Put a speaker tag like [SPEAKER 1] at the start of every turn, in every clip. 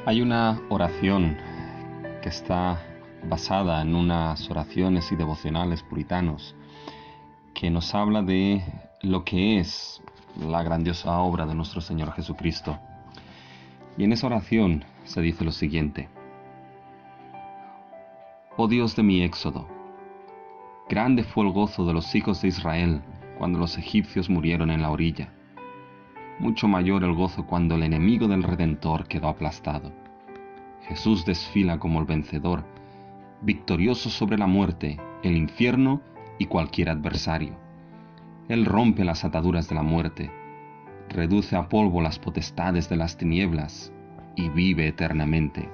[SPEAKER 1] Hay una oración que está basada en unas oraciones y devocionales puritanos que nos habla de lo que es la grandiosa obra de nuestro Señor Jesucristo. Y en esa oración se dice lo siguiente: Oh Dios de mi éxodo, grande fue el gozo de los hijos de Israel cuando los egipcios murieron en la orilla. Mucho mayor el gozo cuando el enemigo del Redentor quedó aplastado. Jesús desfila como el vencedor, victorioso sobre la muerte, el infierno y cualquier adversario. Él rompe las ataduras de la muerte, reduce a polvo las potestades de las tinieblas y vive eternamente.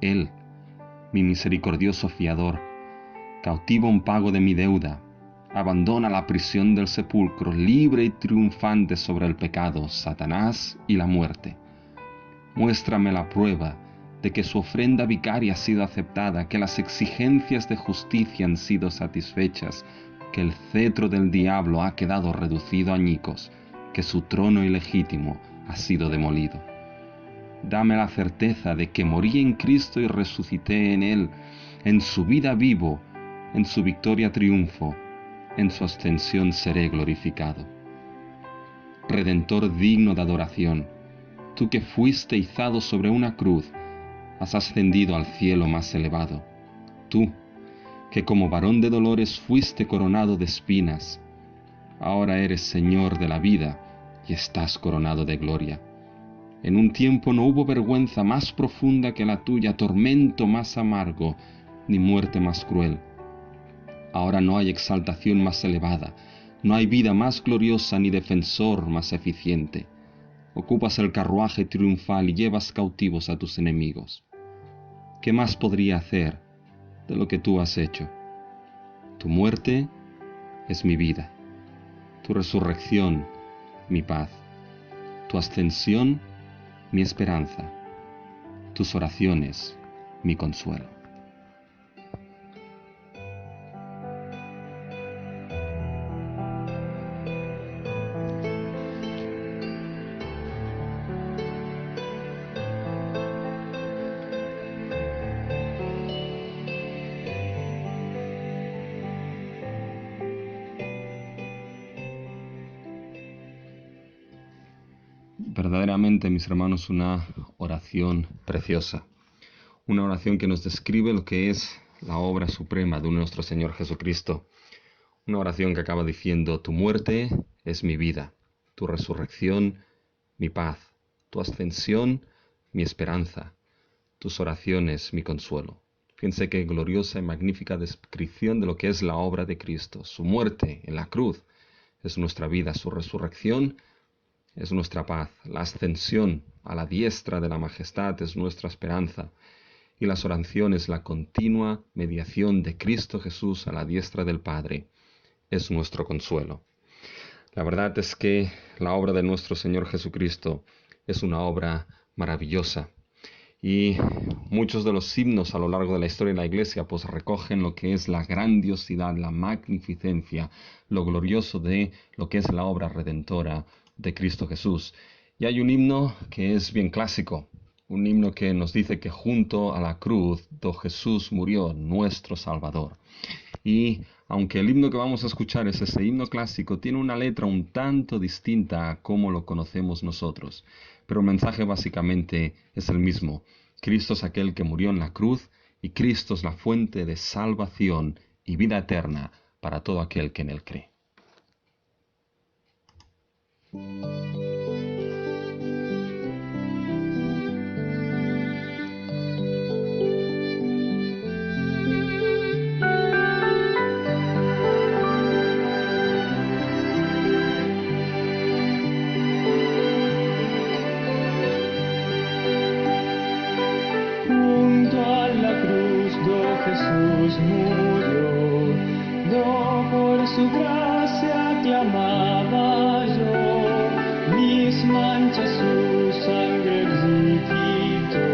[SPEAKER 1] Él, mi misericordioso fiador, cautiva un pago de mi deuda, abandona la prisión del sepulcro, libre y triunfante sobre el pecado, Satanás y la muerte. Muéstrame la prueba de que su ofrenda vicaria ha sido aceptada, que las exigencias de justicia han sido satisfechas, que el cetro del diablo ha quedado reducido a añicos, que su trono ilegítimo ha sido demolido. Dame la certeza de que morí en Cristo y resucité en Él, en su vida vivo, en su victoria triunfo, en su ascensión seré glorificado. Redentor digno de adoración, tú que fuiste izado sobre una cruz, has ascendido al cielo más elevado. Tú, que como varón de dolores fuiste coronado de espinas, ahora eres Señor de la vida y estás coronado de gloria. En un tiempo no hubo vergüenza más profunda que la tuya, tormento más amargo, ni muerte más cruel. Ahora no hay exaltación más elevada, no hay vida más gloriosa ni defensor más eficiente. Ocupas el carruaje triunfal y llevas cautivos a tus enemigos. ¿Qué más podría hacer de lo que tú has hecho? Tu muerte es mi vida, tu resurrección, mi paz, tu ascensión, mi esperanza, tus oraciones, mi consuelo. Verdaderamente, mis hermanos, una oración preciosa. Una oración que nos describe lo que es la obra suprema de nuestro Señor Jesucristo. Una oración que acaba diciendo: tu muerte es mi vida, tu resurrección, mi paz, tu ascensión, mi esperanza, tus oraciones, mi consuelo. Fíjense qué gloriosa y magnífica descripción de lo que es la obra de Cristo. Su muerte en la cruz es nuestra vida, su resurrección es nuestra paz, la ascensión a la diestra de la majestad es nuestra esperanza, y las oraciones, la continua mediación de Cristo Jesús a la diestra del Padre, es nuestro consuelo. La verdad es que la obra de nuestro Señor Jesucristo es una obra maravillosa, y muchos de los himnos a lo largo de la historia de la Iglesia pues recogen lo que es la grandiosidad, la magnificencia, lo glorioso de lo que es la obra redentora de Cristo Jesús. Y hay un himno que es bien clásico, un himno que nos dice que junto a la cruz do Jesús murió nuestro Salvador. Y aunque el himno que vamos a escuchar es ese himno clásico, tiene una letra un tanto distinta a cómo lo conocemos nosotros, pero el mensaje básicamente es el mismo. Cristo es aquel que murió en la cruz y Cristo es la fuente de salvación y vida eterna para todo aquel que en él cree.
[SPEAKER 2] Jesús murió, no por su gracia clamaba yo, mis manchas su sangre él quitó,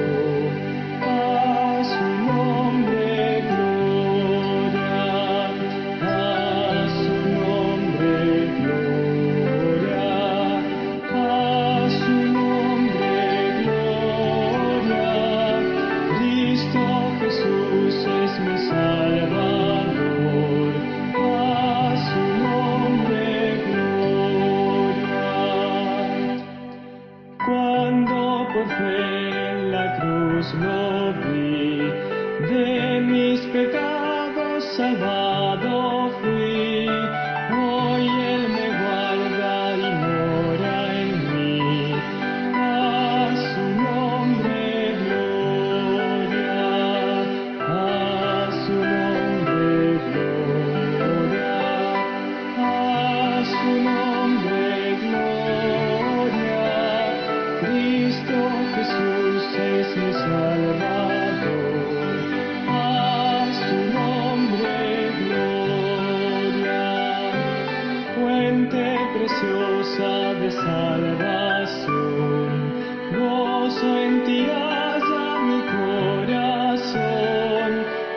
[SPEAKER 2] a su nombre gloria, a su nombre gloria, a su nombre gloria. su nombre gloria. Cristo Jesús es mi Salvador. A su nombre gloria. Fuente preciosa de salvación, gozo en ti haya mi corazón.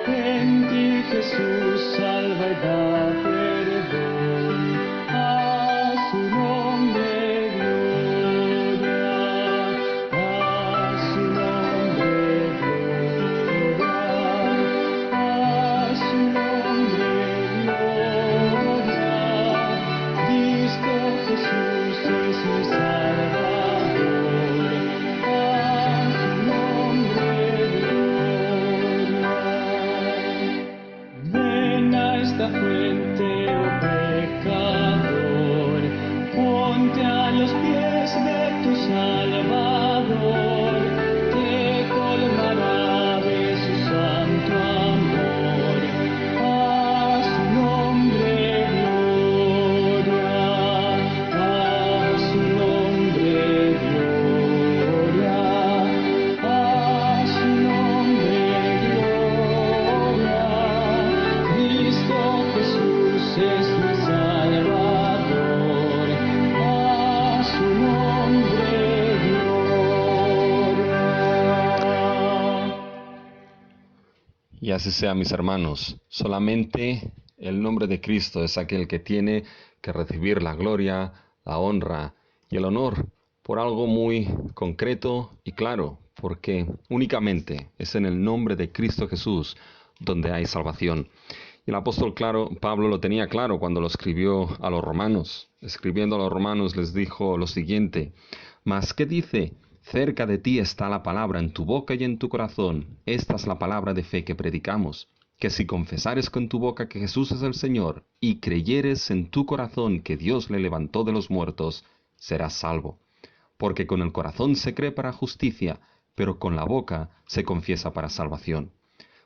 [SPEAKER 2] En ti Jesús salva y da perdón. A su nombre gloria. A su nombre gloria. A su nombre gloria. Cristo Jesús es mi Salvador. A su nombre gloria. Ven a esta fuente, oh pecador, ponte a los pies de tu Salvador, te colmará de su santo amor. A su nombre gloria, a su nombre gloria, a su nombre gloria. Cristo Jesús es mi Salvador. A su nombre gloria.
[SPEAKER 1] Y así sea, mis hermanos. Solamente el nombre de Cristo es aquel que tiene que recibir la gloria, la honra y el honor por algo muy concreto y claro, porque únicamente es en el nombre de Cristo Jesús donde hay salvación. Y el apóstol Pablo lo tenía claro cuando lo escribió a los romanos. Escribiendo a los romanos les dijo lo siguiente: «Mas, ¿qué dice? Cerca de ti está la palabra en tu boca y en tu corazón. Esta es la palabra de fe que predicamos, que si confesares con tu boca que Jesús es el Señor y creyeres en tu corazón que Dios le levantó de los muertos, serás salvo. Porque con el corazón se cree para justicia, pero con la boca se confiesa para salvación.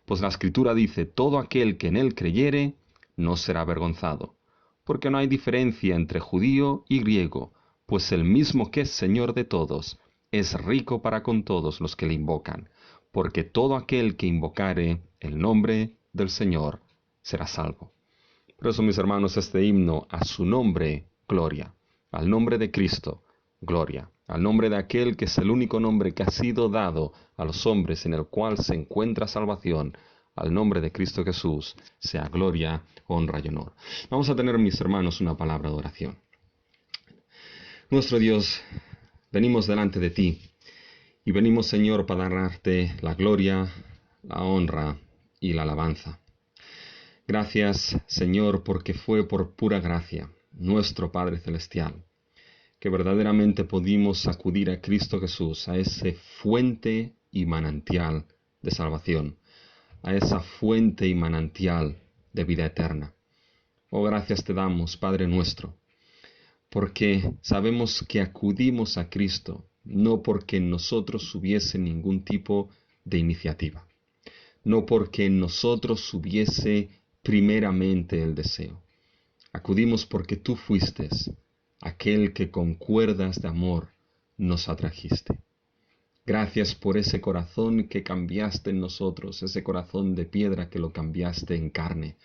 [SPEAKER 1] Pues la Escritura dice: todo aquel que en él creyere no será avergonzado. Porque no hay diferencia entre judío y griego, pues el mismo que es Señor de todos es rico para con todos los que le invocan. Porque todo aquel que invocare el nombre del Señor será salvo». Por eso, mis hermanos, este himno, a su nombre, gloria. Al nombre de Cristo, gloria. Al nombre de aquel que es el único nombre que ha sido dado a los hombres en el cual se encuentra salvación. Al nombre de Cristo Jesús, sea gloria, honra y honor. Vamos a tener, mis hermanos, una palabra de oración. Nuestro Dios, venimos delante de ti y venimos, Señor, para darte la gloria, la honra y la alabanza. Gracias, Señor, porque fue por pura gracia, nuestro Padre Celestial, que verdaderamente pudimos acudir a Cristo Jesús, a ese fuente y manantial de salvación, a esa fuente y manantial de vida eterna. Oh, gracias te damos, Padre nuestro, porque sabemos que acudimos a Cristo no porque en nosotros hubiese ningún tipo de iniciativa, no porque en nosotros hubiese primeramente el deseo. Acudimos porque tú fuiste aquel que con cuerdas de amor nos atrajiste. Gracias por ese corazón que cambiaste en nosotros, ese corazón de piedra que lo cambiaste en carne.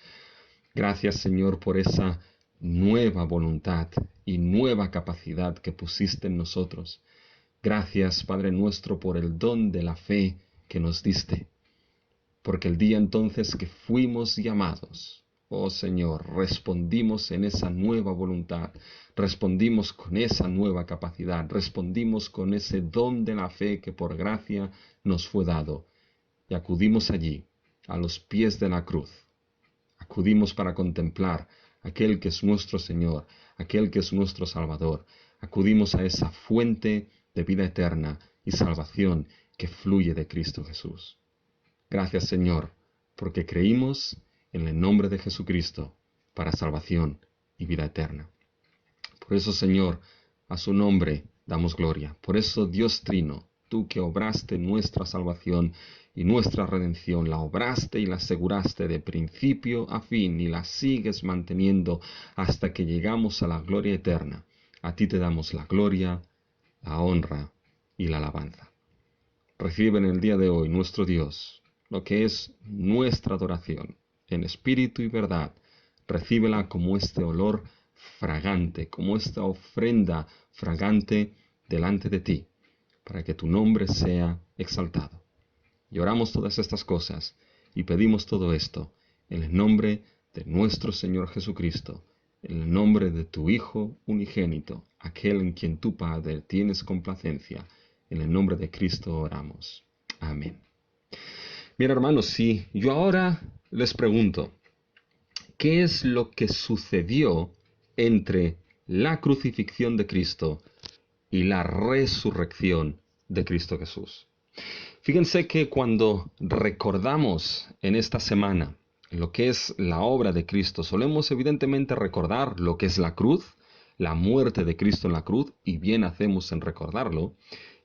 [SPEAKER 1] Gracias, Señor, por esa nueva voluntad y nueva capacidad que pusiste en nosotros. Gracias, Padre nuestro, por el don de la fe que nos diste. Porque el día entonces que fuimos llamados, oh Señor, respondimos en esa nueva voluntad, respondimos con esa nueva capacidad, respondimos con ese don de la fe que por gracia nos fue dado, y acudimos allí, a los pies de la cruz. Acudimos para contemplar aquel que es nuestro Señor, aquel que es nuestro Salvador. Acudimos a esa fuente de vida eterna y salvación que fluye de Cristo Jesús. Gracias, Señor, porque creímos en el nombre de Jesucristo para salvación y vida eterna. Por eso, Señor, a su nombre damos gloria. Por eso, Dios Trino, tú que obraste nuestra salvación y nuestra redención, la obraste y la aseguraste de principio a fin y la sigues manteniendo hasta que llegamos a la gloria eterna. A ti te damos la gloria, la honra y la alabanza. Recibe en el día de hoy, nuestro Dios, lo que es nuestra adoración, en espíritu y verdad. Recíbela como este olor fragante, como esta ofrenda fragante delante de ti, para que tu nombre sea exaltado. Y oramos todas estas cosas y pedimos todo esto en el nombre de nuestro Señor Jesucristo, en el nombre de tu Hijo unigénito, aquel en quien tú, Padre, tienes complacencia. En el nombre de Cristo oramos. Amén. Bien, hermanos, si yo ahora les pregunto, ¿qué es lo que sucedió entre la crucifixión de Cristo y la resurrección de Cristo Jesús? Fíjense que cuando recordamos en esta semana lo que es la obra de Cristo, solemos evidentemente recordar lo que es la cruz, la muerte de Cristo en la cruz, y bien hacemos en recordarlo,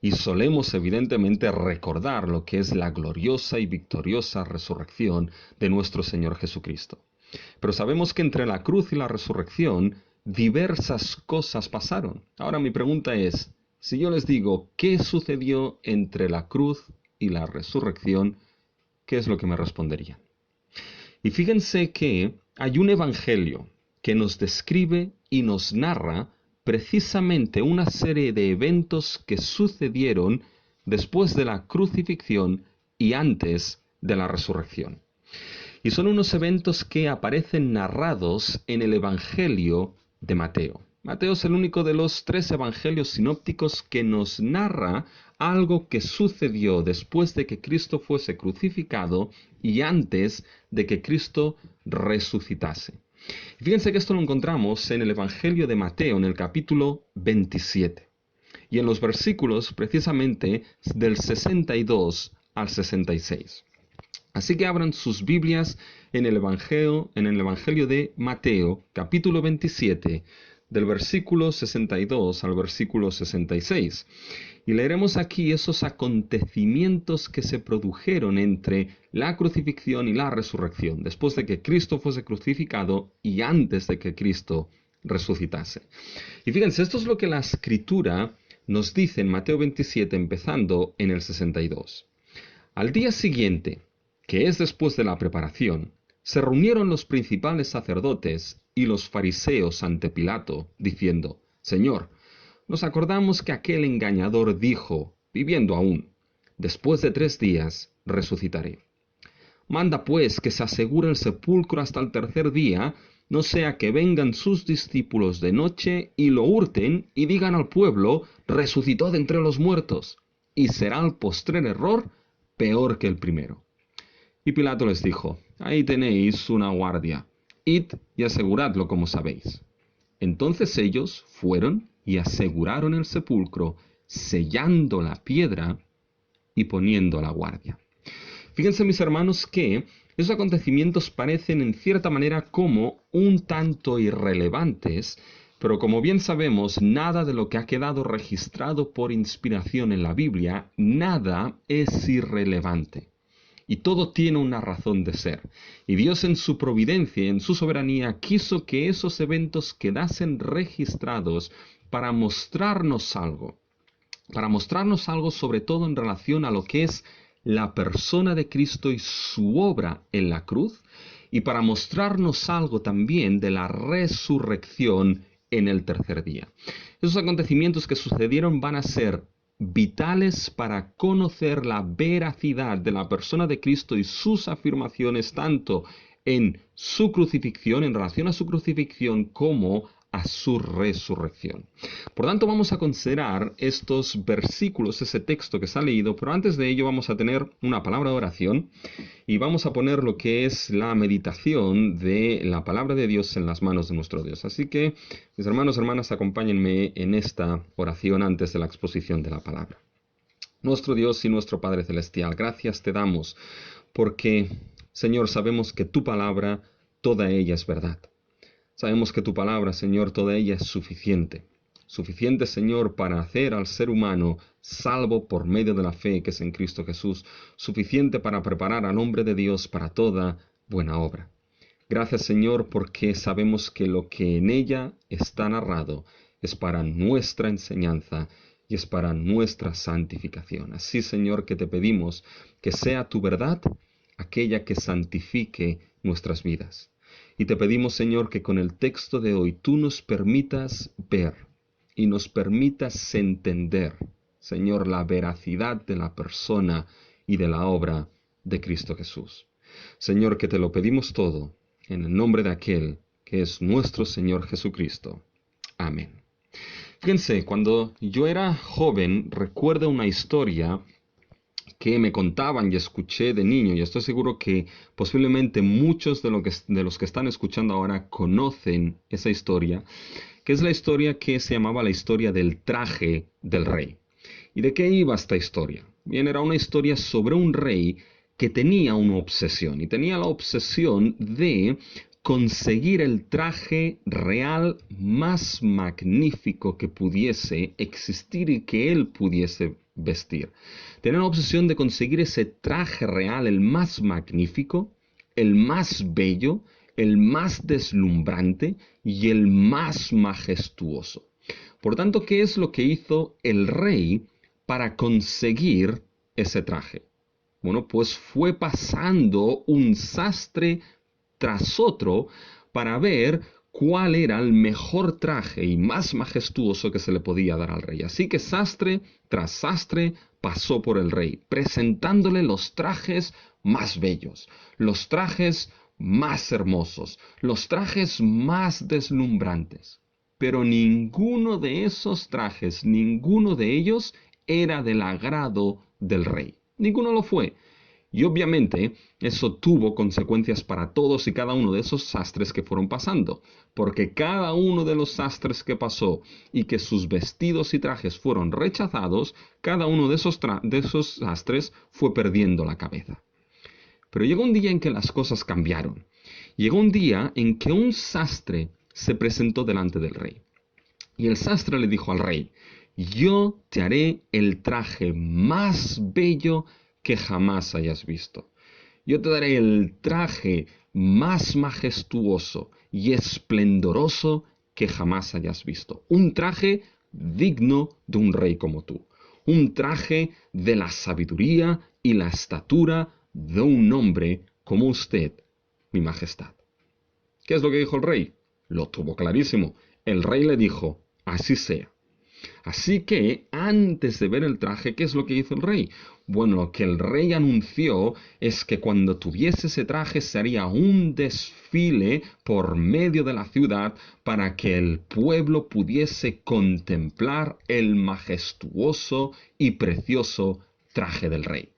[SPEAKER 1] y solemos evidentemente recordar lo que es la gloriosa y victoriosa resurrección de nuestro Señor Jesucristo. Pero sabemos que entre la cruz y la resurrección diversas cosas pasaron. Ahora mi pregunta es, si yo les digo, ¿qué sucedió entre la cruz y la resurrección? ¿Qué es lo que me responderían? Y fíjense que hay un evangelio que nos describe y nos narra precisamente una serie de eventos que sucedieron después de la crucifixión y antes de la resurrección. Y son unos eventos que aparecen narrados en el Evangelio de Mateo. Mateo es el único de los 3 evangelios sinópticos que nos narra algo que sucedió después de que Cristo fuese crucificado y antes de que Cristo resucitase. Y fíjense que esto lo encontramos en el Evangelio de Mateo, en el capítulo 27, y en los versículos precisamente del 62 al 66. Así que abran sus Biblias en el Evangelio de Mateo, capítulo 27, del versículo 62 al versículo 66. Y leeremos aquí esos acontecimientos que se produjeron entre la crucifixión y la resurrección, después de que Cristo fuese crucificado y antes de que Cristo resucitase. Y fíjense, esto es lo que la Escritura nos dice en Mateo 27, empezando en el 62. Al día siguiente, que es después de la preparación, se reunieron los principales sacerdotes y los fariseos ante Pilato, diciendo, Señor, nos acordamos que aquel engañador dijo, viviendo aún, después de 3 días resucitaré. Manda pues que se asegure el sepulcro hasta el 3er día, no sea que vengan sus discípulos de noche y lo hurten y digan al pueblo, resucitó de entre los muertos, y será el postrer error peor que el primero. Y Pilato les dijo, ahí tenéis una guardia, id y aseguradlo como sabéis. Entonces ellos fueron y aseguraron el sepulcro, sellando la piedra y poniendo la guardia. Fíjense, mis hermanos, que esos acontecimientos parecen en cierta manera como un tanto irrelevantes, pero como bien sabemos, nada de lo que ha quedado registrado por inspiración en la Biblia, nada es irrelevante. Y todo tiene una razón de ser. Y Dios en su providencia, en su soberanía, quiso que esos eventos quedasen registrados para mostrarnos algo. Para mostrarnos algo sobre todo en relación a lo que es la persona de Cristo y su obra en la cruz, y para mostrarnos algo también de la resurrección en el 3er día. Esos acontecimientos que sucedieron van a ser vitales para conocer la veracidad de la persona de Cristo y sus afirmaciones tanto en su crucifixión, en relación a su crucifixión, como a su resurrección. Por tanto, vamos a considerar estos versículos, ese texto que se ha leído, pero antes de ello vamos a tener una palabra de oración y vamos a poner lo que es la meditación de la palabra de Dios en las manos de nuestro Dios. Así que, mis hermanos, hermanas, acompáñenme en esta oración antes de la exposición de la palabra. Nuestro Dios y nuestro Padre Celestial, gracias te damos porque, Señor, sabemos que tu palabra, toda ella es verdad. Sabemos que tu palabra, Señor, toda ella es suficiente. suficiente, Señor, para hacer al ser humano salvo por medio de la fe que es en Cristo Jesús, suficiente para preparar al hombre de Dios para toda buena obra. Gracias, Señor, porque sabemos que lo que en ella está narrado es para nuestra enseñanza y es para nuestra santificación. Así, Señor, que te pedimos que sea tu verdad aquella que santifique nuestras vidas. Y te pedimos, Señor, que con el texto de hoy tú nos permitas ver y nos permitas entender, Señor, la veracidad de la persona y de la obra de Cristo Jesús. Señor, que te lo pedimos todo en el nombre de aquel que es nuestro Señor Jesucristo. Amén. Fíjense, cuando yo era joven, recuerdo una historia que me contaban y escuché de niño, y estoy seguro que posiblemente muchos de los que están escuchando ahora conocen esa historia, que es la historia que se llamaba la historia del traje del rey. ¿Y de qué iba esta historia? Bien, era una historia sobre un rey que tenía una obsesión, y tenía la obsesión de conseguir el traje real más magnífico que pudiese existir y que él pudiese vestir. Tenía la obsesión de conseguir ese traje real, el más magnífico, el más bello, el más deslumbrante y el más majestuoso. Por tanto, ¿qué es lo que hizo el rey para conseguir ese traje? Bueno, pues fue pasando un sastre tras otro para ver cuál era el mejor traje y más majestuoso que se le podía dar al rey. Así que sastre tras sastre pasó por el rey, presentándole los trajes más bellos, los trajes más hermosos, los trajes más deslumbrantes. Pero ninguno de esos trajes, ninguno de ellos era del agrado del rey. Ninguno lo fue. Y obviamente eso tuvo consecuencias para todos y cada uno de esos sastres que fueron pasando, porque cada uno de los sastres que pasó y que sus vestidos y trajes fueron rechazados, cada uno de esos sastres fue perdiendo la cabeza. Pero llegó un día en que las cosas cambiaron. Llegó un día en que un sastre se presentó delante del rey. Y el sastre le dijo al rey: yo te haré el traje más bello que jamás hayas visto. Yo te daré el traje más majestuoso y esplendoroso que jamás hayas visto. Un traje digno de un rey como tú. Un traje de la sabiduría y la estatura de un hombre como usted, mi majestad. ¿Qué es lo que dijo el rey? Lo tuvo clarísimo. El rey le dijo: así sea. Así que, antes de ver el traje, ¿qué es lo que hizo el rey? Bueno, lo que el rey anunció es que cuando tuviese ese traje se haría un desfile por medio de la ciudad para que el pueblo pudiese contemplar el majestuoso y precioso traje del rey.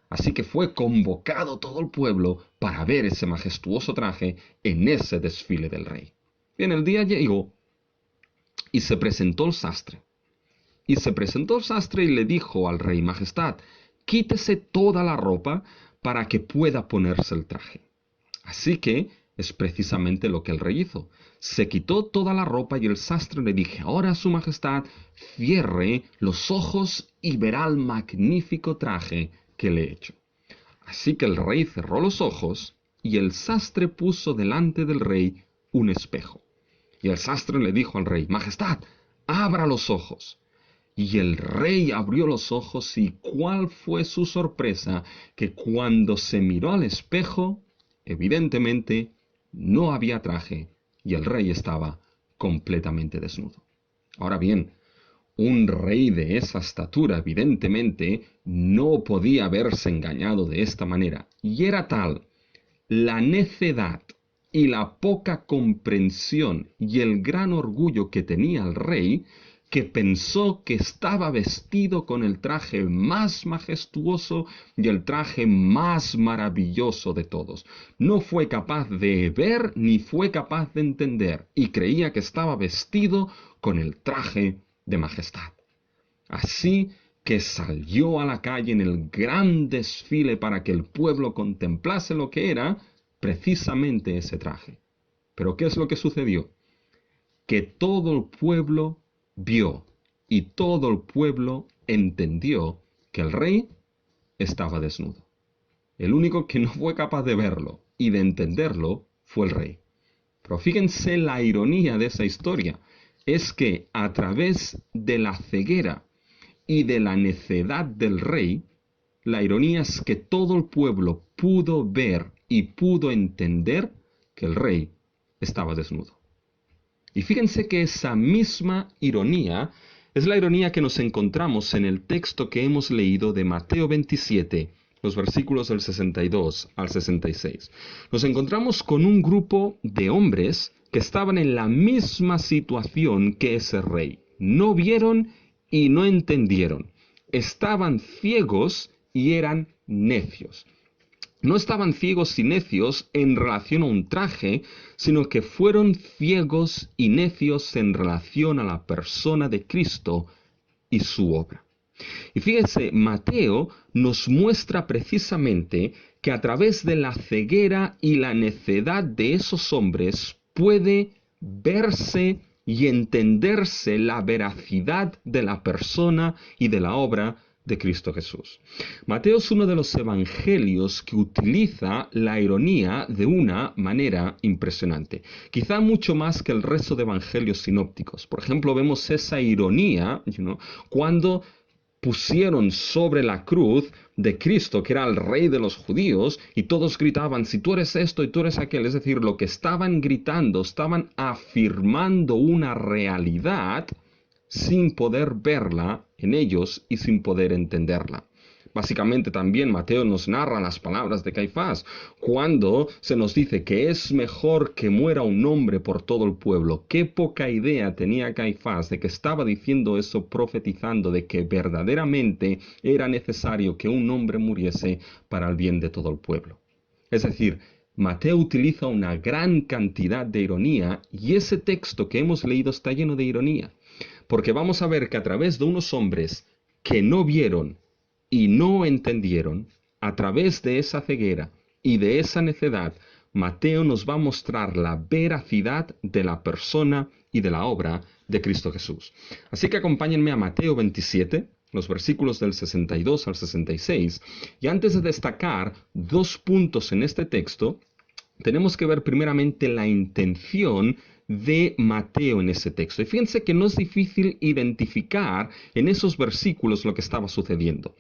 [SPEAKER 1] Así que fue convocado todo el pueblo para ver ese majestuoso traje en ese desfile del rey. Bien, el día llegó y se presentó el sastre. Y se presentó el sastre y le dijo al rey: majestad, quítese toda la ropa para que pueda ponerse el traje. Así que es precisamente lo que el rey hizo. Se quitó toda la ropa y el sastre le dije: ahora su majestad cierre los ojos y verá el magnífico traje que le he hecho. Así que el rey cerró los ojos y el sastre puso delante del rey un espejo. Y el sastre le dijo al rey: majestad, abra los ojos. Y el rey abrió los ojos, y cuál fue su sorpresa, que cuando se miró al espejo, evidentemente no había traje, y el rey estaba completamente desnudo. Ahora bien, un rey de esa estatura evidentemente no podía haberse engañado de esta manera, y era tal la necedad y la poca comprensión y el gran orgullo que tenía el rey, que pensó que estaba vestido con el traje más majestuoso y el traje más maravilloso de todos. No fue capaz de ver ni fue capaz de entender, y creía que estaba vestido con el traje de majestad. Así que salió a la calle en el gran desfile para que el pueblo contemplase lo que era precisamente ese traje. Pero ¿qué es lo que sucedió? Que todo el pueblo vio y todo el pueblo entendió que el rey estaba desnudo. El único que no fue capaz de verlo y de entenderlo fue el rey. Pero fíjense la ironía de esa historia. Es que a través de la ceguera y de la necedad del rey, la ironía es que todo el pueblo pudo ver y pudo entender que el rey estaba desnudo. Y fíjense que esa misma ironía es la ironía que nos encontramos en el texto que hemos leído de Mateo 27, los versículos del 62 al 66. Nos encontramos con un grupo de hombres que estaban en la misma situación que ese rey. No vieron y no entendieron. Estaban ciegos y eran necios. No estaban ciegos y necios en relación a un traje, sino que fueron ciegos y necios en relación a la persona de Cristo y su obra. Y fíjense, Mateo nos muestra precisamente que a través de la ceguera y la necedad de esos hombres puede verse y entenderse la veracidad de la persona y de la obra de Cristo Jesús. Mateo es uno de los evangelios que utiliza la ironía de una manera impresionante. Quizá mucho más que el resto de evangelios sinópticos. Por ejemplo, vemos esa ironía, cuando pusieron sobre la cruz de Cristo, que era el rey de los judíos, y todos gritaban, si tú eres esto y tú eres aquel. Es decir, lo que estaban gritando, estaban afirmando una realidad sin poder verla en ellos y sin poder entenderla. Básicamente también Mateo nos narra las palabras de Caifás, cuando se nos dice que es mejor que muera un hombre por todo el pueblo. Qué poca idea tenía Caifás de que estaba diciendo eso, profetizando de que verdaderamente era necesario que un hombre muriese para el bien de todo el pueblo. Es decir, Mateo utiliza una gran cantidad de ironía y ese texto que hemos leído está lleno de ironía. Porque vamos a ver que a través de unos hombres que no vieron y no entendieron, a través de esa ceguera y de esa necedad, Mateo nos va a mostrar la veracidad de la persona y de la obra de Cristo Jesús. Así que acompáñenme a Mateo 27, los versículos del 62 al 66, y antes de destacar dos puntos en este texto, tenemos que ver primeramente la intención de Mateo en ese texto. Y fíjense que no es difícil identificar en esos versículos lo que estaba sucediendo.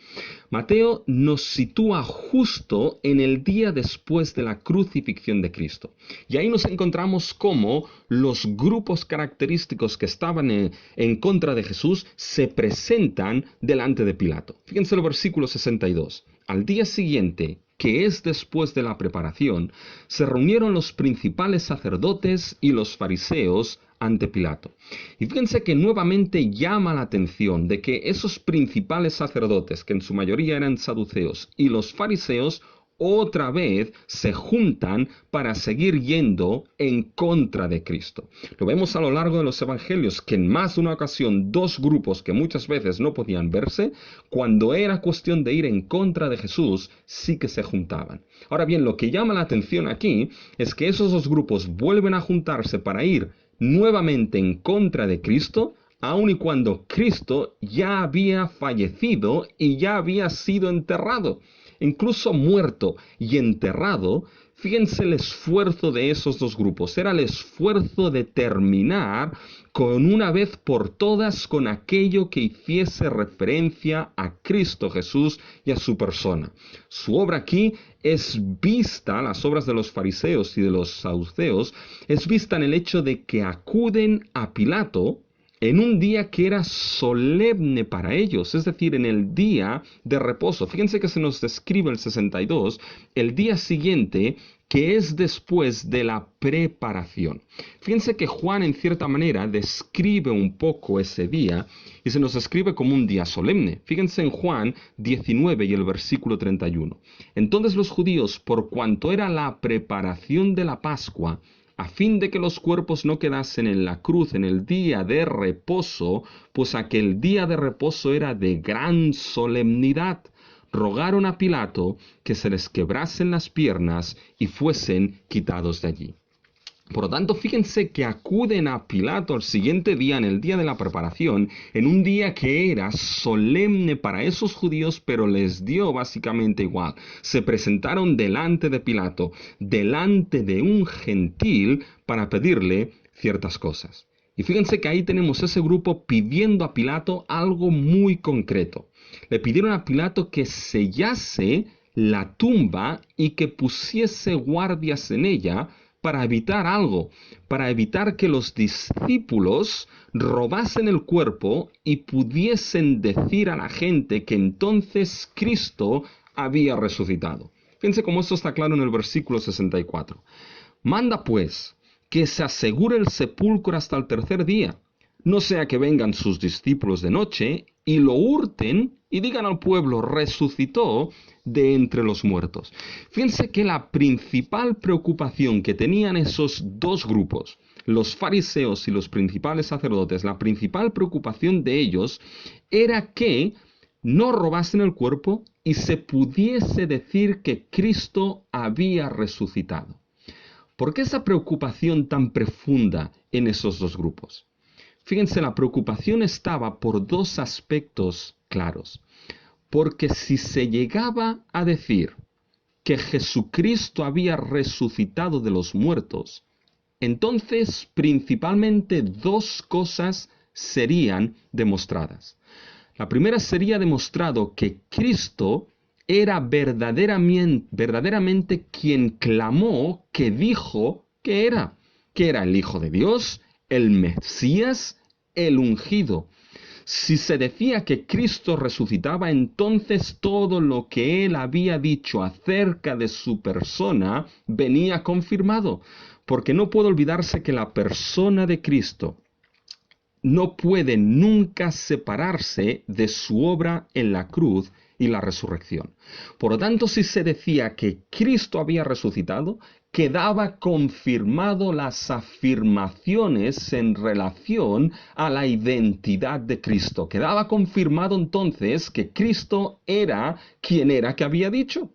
[SPEAKER 1] Mateo nos sitúa justo en el día después de la crucifixión de Cristo. Y ahí nos encontramos cómo los grupos característicos que estaban en contra de Jesús se presentan delante de Pilato. Fíjense el versículo 62. Al día siguiente, que es después de la preparación, se reunieron los principales sacerdotes y los fariseos ante Pilato. Y fíjense que nuevamente llama la atención de que esos principales sacerdotes, que en su mayoría eran saduceos, y los fariseos, otra vez se juntan para seguir yendo en contra de Cristo. Lo vemos a lo largo de los evangelios, que en más de una ocasión dos grupos que muchas veces no podían verse, cuando era cuestión de ir en contra de Jesús, sí que se juntaban. Ahora bien, lo que llama la atención aquí es que esos dos grupos vuelven a juntarse para ir nuevamente en contra de Cristo, aun y cuando Cristo ya había fallecido y ya había sido enterrado. Incluso muerto y enterrado, fíjense el esfuerzo de esos dos grupos. Era el esfuerzo de terminar con una vez por todas con aquello que hiciese referencia a Cristo Jesús y a su persona. Su obra aquí es vista, las obras de los fariseos y de los saduceos, es vista en el hecho de que acuden a Pilato en un día que era solemne para ellos, es decir, en el día de reposo. Fíjense que se nos describe el 62, el día siguiente, que es después de la preparación. Fíjense que Juan, en cierta manera, describe un poco ese día y se nos describe como un día solemne. Fíjense en Juan 19 y el versículo 31. Entonces los judíos, por cuanto era la preparación de la Pascua, a fin de que los cuerpos no quedasen en la cruz en el día de reposo, pues aquel día de reposo era de gran solemnidad, rogaron a Pilato que se les quebrasen las piernas y fuesen quitados de allí. Por lo tanto, fíjense que acuden a Pilato al siguiente día, en el día de la preparación, en un día que era solemne para esos judíos, pero les dio básicamente igual. Se presentaron delante de Pilato, delante de un gentil, para pedirle ciertas cosas. Y fíjense que ahí tenemos ese grupo pidiendo a Pilato algo muy concreto. Le pidieron a Pilato que sellase la tumba y que pusiese guardias en ella para evitar algo, para evitar que los discípulos robasen el cuerpo y pudiesen decir a la gente que entonces Cristo había resucitado. Fíjense cómo esto está claro en el versículo 64. Manda pues que se asegure el sepulcro hasta el tercer día, no sea que vengan sus discípulos de noche y lo hurten y digan al pueblo, resucitó de entre los muertos. Fíjense que la principal preocupación que tenían esos dos grupos, los fariseos y los principales sacerdotes, la principal preocupación de ellos era que no robasen el cuerpo y se pudiese decir que Cristo había resucitado. ¿Por qué esa preocupación tan profunda en esos dos grupos? Fíjense, la preocupación estaba por dos aspectos claros. Porque si se llegaba a decir que Jesucristo había resucitado de los muertos, entonces principalmente dos cosas serían demostradas. La primera sería demostrado que Cristo era verdaderamente quien clamó, que dijo que era el Hijo de Dios, el Mesías, el ungido. Si se decía que Cristo resucitaba, entonces todo lo que él había dicho acerca de su persona venía confirmado, porque no puede olvidarse que la persona de Cristo no puede nunca separarse de su obra en la cruz y la resurrección. Por lo tanto, si se decía que Cristo había resucitado, quedaba confirmado las afirmaciones en relación a la identidad de Cristo. Quedaba confirmado entonces que Cristo era quien era que había dicho.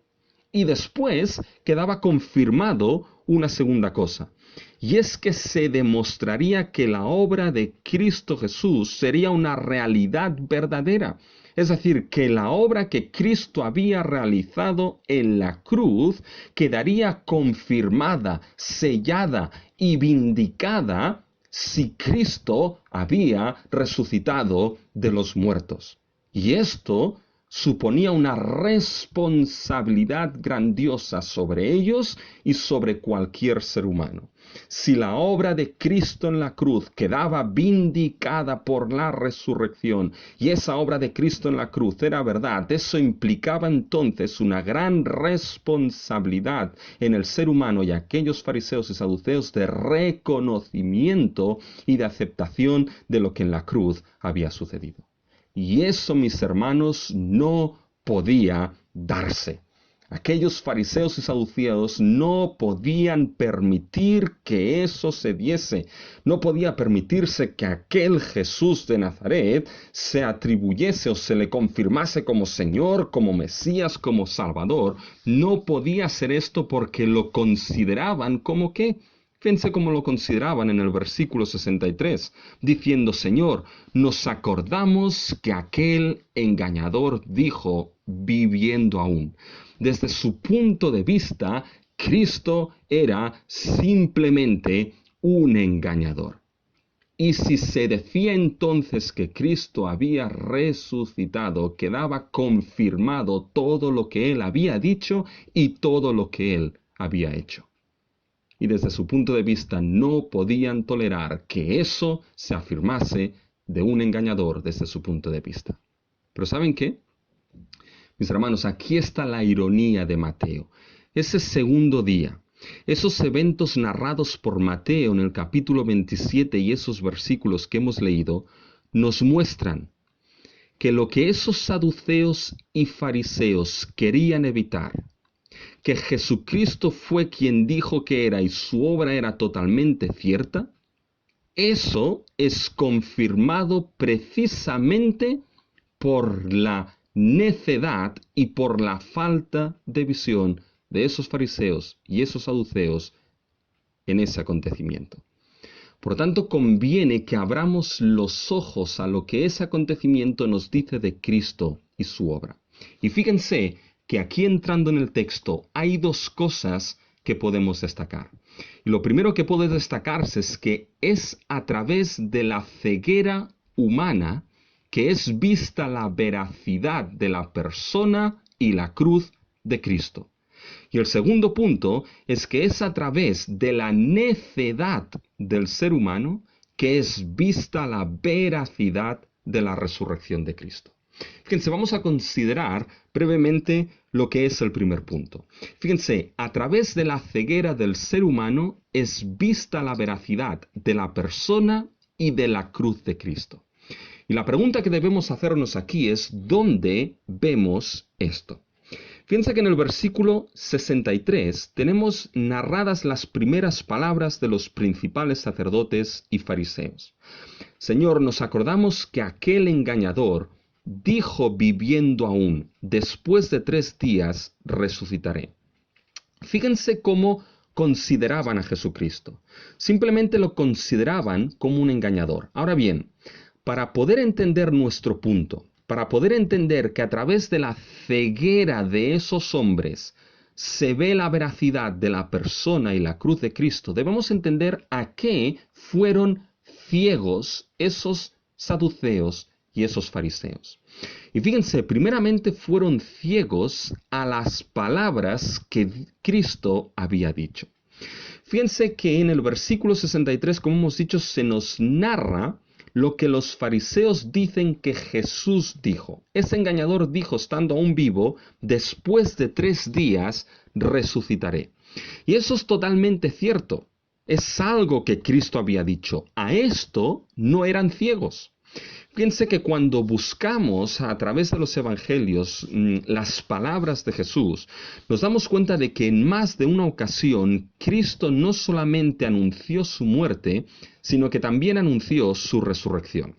[SPEAKER 1] Y después quedaba confirmado una segunda cosa. Y es que se demostraría que la obra de Cristo Jesús sería una realidad verdadera. Es decir, que la obra que Cristo había realizado en la cruz quedaría confirmada, sellada y vindicada si Cristo había resucitado de los muertos. Y esto suponía una responsabilidad grandiosa sobre ellos y sobre cualquier ser humano. Si la obra de Cristo en la cruz quedaba vindicada por la resurrección y esa obra de Cristo en la cruz era verdad, eso implicaba entonces una gran responsabilidad en el ser humano y aquellos fariseos y saduceos de reconocimiento y de aceptación de lo que en la cruz había sucedido. Y eso, mis hermanos, no podía darse. Aquellos fariseos y saduceos no podían permitir que eso se diese. No podía permitirse que aquel Jesús de Nazaret se atribuyese o se le confirmase como Señor, como Mesías, como Salvador. No podía ser esto porque lo consideraban como ¿qué? Fíjense cómo lo consideraban en el versículo 63, diciendo, Señor, nos acordamos que aquel engañador dijo, viviendo aún. Desde su punto de vista, Cristo era simplemente un engañador. Y si se decía entonces que Cristo había resucitado, quedaba confirmado todo lo que él había dicho y todo lo que él había hecho. Y desde su punto de vista no podían tolerar que eso se afirmase de un engañador desde su punto de vista. Pero ¿saben qué? Mis hermanos, aquí está la ironía de Mateo. Ese segundo día, esos eventos narrados por Mateo en el capítulo 27 y esos versículos que hemos leído, nos muestran que lo que esos saduceos y fariseos querían evitar, que Jesucristo fue quien dijo que era y su obra era totalmente cierta, eso es confirmado precisamente por la necedad y por la falta de visión de esos fariseos y esos saduceos en ese acontecimiento. Por tanto, conviene que abramos los ojos a lo que ese acontecimiento nos dice de Cristo y su obra. Y fíjense que aquí entrando en el texto hay dos cosas que podemos destacar. Y lo primero que puede destacarse es que es a través de la ceguera humana que es vista la veracidad de la persona y la cruz de Cristo. Y el segundo punto es que es a través de la necedad del ser humano que es vista la veracidad de la resurrección de Cristo. Fíjense, vamos a considerar brevemente lo que es el primer punto. Fíjense, a través de la ceguera del ser humano es vista la veracidad de la persona y de la cruz de Cristo. Y la pregunta que debemos hacernos aquí es, ¿dónde vemos esto? Fíjense que en el versículo 63 tenemos narradas las primeras palabras de los principales sacerdotes y fariseos. Señor, nos acordamos que aquel engañador dijo viviendo aún, después de 3 días resucitaré. Fíjense cómo consideraban a Jesucristo. Simplemente lo consideraban como un engañador. Ahora bien, para poder entender nuestro punto, para poder entender que a través de la ceguera de esos hombres se ve la veracidad de la persona y la cruz de Cristo, debemos entender a qué fueron ciegos esos saduceos y esos fariseos. Y fíjense, primeramente fueron ciegos a las palabras que Cristo había dicho. Fíjense que en el versículo 63, como hemos dicho, se nos narra lo que los fariseos dicen que Jesús dijo. Ese engañador dijo, estando aún vivo, después de 3 días resucitaré. Y eso es totalmente cierto. Es algo que Cristo había dicho. A esto no eran ciegos. Fíjense que cuando buscamos a través de los evangelios las palabras de Jesús, nos damos cuenta de que en más de una ocasión Cristo no solamente anunció su muerte, sino que también anunció su resurrección.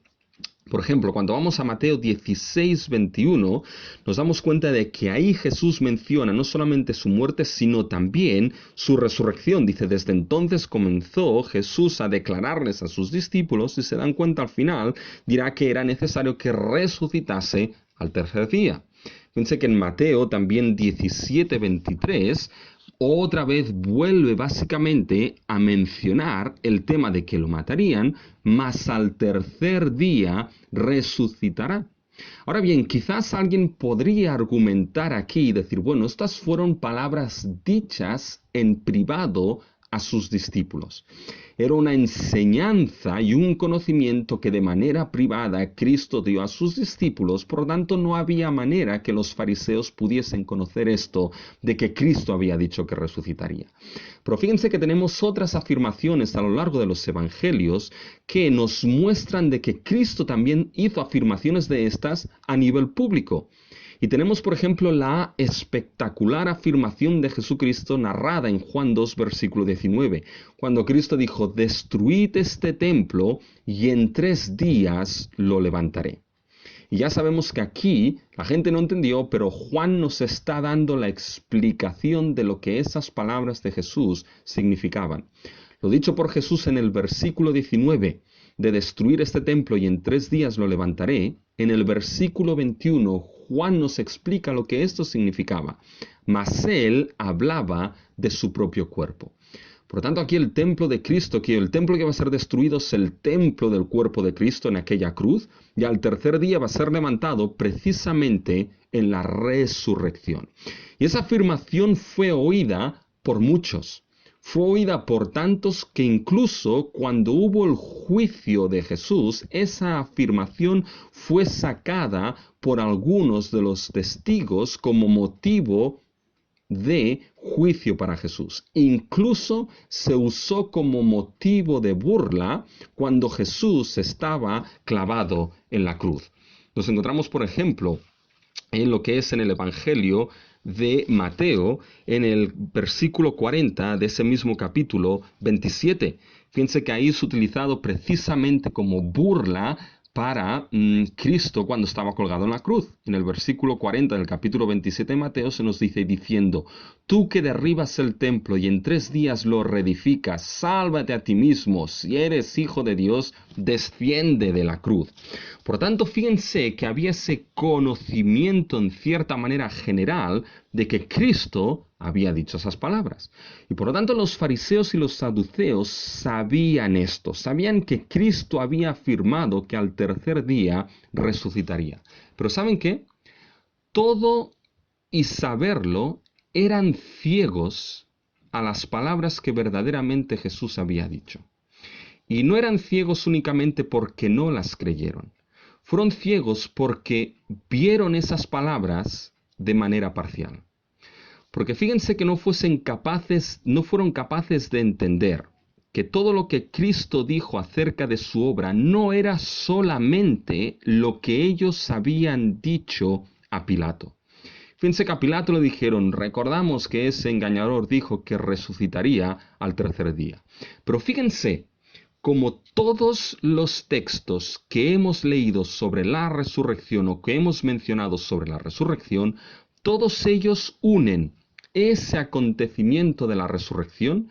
[SPEAKER 1] Por ejemplo, cuando vamos a Mateo 16, 21, nos damos cuenta de que ahí Jesús menciona no solamente su muerte, sino también su resurrección. Dice, desde entonces comenzó Jesús a declararles a sus discípulos, y se dan cuenta al final, dirá que era necesario que resucitase al 3er día. Fíjense que en Mateo también 17, 23, otra vez vuelve básicamente a mencionar el tema de que lo matarían, mas al 3er día resucitará. Ahora bien, quizás alguien podría argumentar aquí y decir, bueno, estas fueron palabras dichas en privado a sus discípulos. Era una enseñanza y un conocimiento que de manera privada Cristo dio a sus discípulos, por lo tanto no había manera que los fariseos pudiesen conocer esto de que Cristo había dicho que resucitaría. Pero fíjense que tenemos otras afirmaciones a lo largo de los evangelios que nos muestran de que Cristo también hizo afirmaciones de estas a nivel público. Y tenemos, por ejemplo, la espectacular afirmación de Jesucristo narrada en Juan 2, versículo 19, cuando Cristo dijo, destruid este templo y en 3 días lo levantaré. Y ya sabemos que aquí la gente no entendió, pero Juan nos está dando la explicación de lo que esas palabras de Jesús significaban. Lo dicho por Jesús en el versículo 19, de destruir este templo y en 3 días lo levantaré, en el versículo 21, Juan nos explica lo que esto significaba, mas él hablaba de su propio cuerpo. Por lo tanto, aquí el templo de Cristo, que el templo que va a ser destruido es el templo del cuerpo de Cristo en aquella cruz, y al 3er día va a ser levantado precisamente en la resurrección. Y esa afirmación fue oída por muchos. Fue oída por tantos que incluso cuando hubo el juicio de Jesús, esa afirmación fue sacada por algunos de los testigos como motivo de juicio para Jesús. Incluso se usó como motivo de burla cuando Jesús estaba clavado en la cruz. Nos encontramos, por ejemplo, en lo que es en el Evangelio de Mateo, en el versículo 40 de ese mismo capítulo 27. Fíjense que ahí es utilizado precisamente como burla para Cristo cuando estaba colgado en la cruz. En el versículo 40 del capítulo 27 de Mateo se nos dice diciendo: tú que derribas el templo y en 3 días lo reedificas, sálvate a ti mismo, si eres hijo de Dios, desciende de la cruz. Por tanto, fíjense que había ese conocimiento en cierta manera general de que Cristo había dicho esas palabras. Y por lo tanto los fariseos y los saduceos sabían esto, sabían que Cristo había afirmado que al tercer día resucitaría. Pero ¿saben qué? Todo y saberlo eran ciegos a las palabras que verdaderamente Jesús había dicho. Y no eran ciegos únicamente porque no las creyeron. Fueron ciegos porque vieron esas palabras de manera parcial. Porque fíjense que no fueron capaces de entender que todo lo que Cristo dijo acerca de su obra no era solamente lo que ellos habían dicho a Pilato. Fíjense que a Pilato le dijeron: recordamos que ese engañador dijo que resucitaría al tercer día. Pero fíjense, como todos los textos que hemos leído sobre la resurrección o que hemos mencionado sobre la resurrección, todos ellos unen ese acontecimiento de la resurrección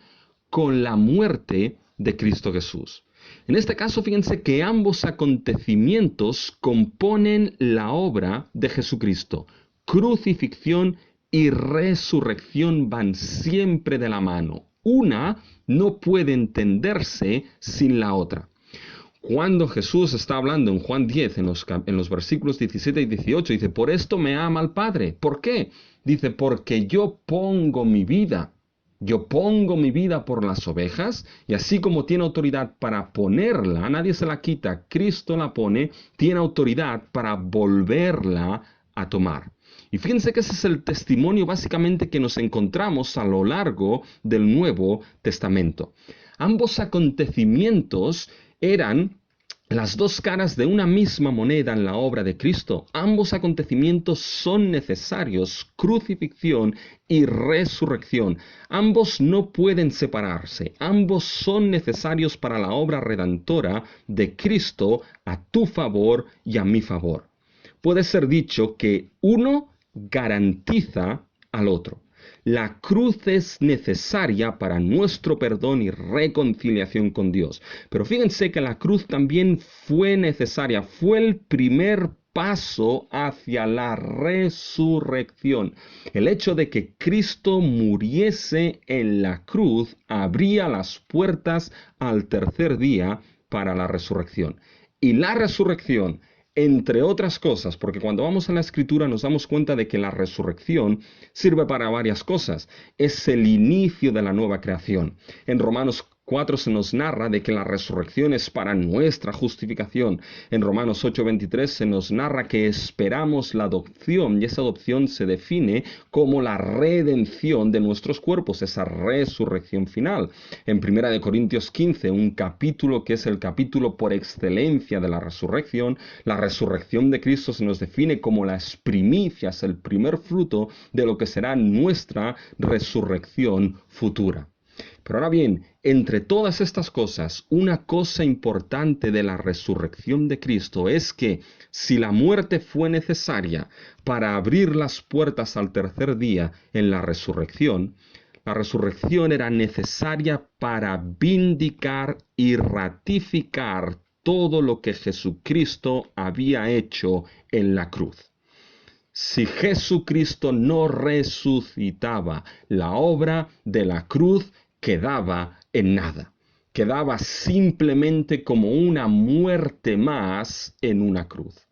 [SPEAKER 1] con la muerte de Cristo Jesús. En este caso, fíjense que ambos acontecimientos componen la obra de Jesucristo. Crucifixión y resurrección van siempre de la mano. Una no puede entenderse sin la otra. Cuando Jesús está hablando en Juan 10, en los versículos 17 y 18, dice: por esto me ama el Padre. ¿Por qué? Dice: porque yo pongo mi vida por las ovejas, y así como tiene autoridad para ponerla, nadie se la quita, Cristo la pone, tiene autoridad para volverla a tomar. Y fíjense que ese es el testimonio básicamente que nos encontramos a lo largo del Nuevo Testamento. Ambos acontecimientos eran las dos caras de una misma moneda en la obra de Cristo. Ambos acontecimientos son necesarios: crucifixión y resurrección. Ambos no pueden separarse. Ambos son necesarios para la obra redentora de Cristo a tu favor y a mi favor. Puede ser dicho que uno garantiza al otro. La cruz es necesaria para nuestro perdón y reconciliación con Dios. Pero fíjense que la cruz también fue necesaria, fue el primer paso hacia la resurrección. El hecho de que Cristo muriese en la cruz abría las puertas al tercer día para la resurrección. Y la resurrección, entre otras cosas, porque cuando vamos a la Escritura nos damos cuenta de que la resurrección sirve para varias cosas. Es el inicio de la nueva creación. En Romanos 4 se nos narra de que la resurrección es para nuestra justificación. En Romanos 8:23 se nos narra que esperamos la adopción, y esa adopción se define como la redención de nuestros cuerpos, esa resurrección final. En 1 Corintios 15, un capítulo que es el capítulo por excelencia de la resurrección de Cristo se nos define como las primicias, el primer fruto de lo que será nuestra resurrección futura. Pero ahora bien, entre todas estas cosas, una cosa importante de la resurrección de Cristo es que si la muerte fue necesaria para abrir las puertas al tercer día en la resurrección era necesaria para vindicar y ratificar todo lo que Jesucristo había hecho en la cruz. Si Jesucristo no resucitaba, la obra de la cruz quedaba en nada. Quedaba simplemente como una muerte más en una cruz.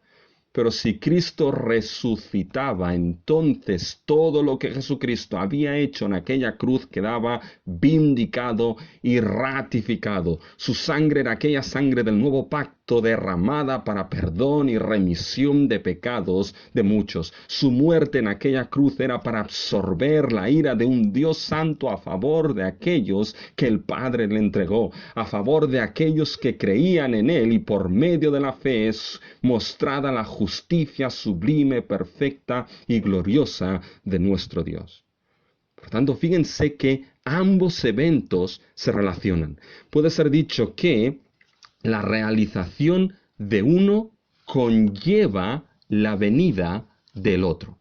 [SPEAKER 1] Pero si Cristo resucitaba, entonces todo lo que Jesucristo había hecho en aquella cruz quedaba vindicado y ratificado. Su sangre era aquella sangre del nuevo pacto derramada para perdón y remisión de pecados de muchos. Su muerte en aquella cruz era para absorber la ira de un Dios santo a favor de aquellos que el Padre le entregó, a favor de aquellos que creían en Él, y por medio de la fe es mostrada la justicia sublime, perfecta y gloriosa de nuestro Dios. Por tanto, fíjense que ambos eventos se relacionan. Puede ser dicho que la realización de uno conlleva la venida del otro.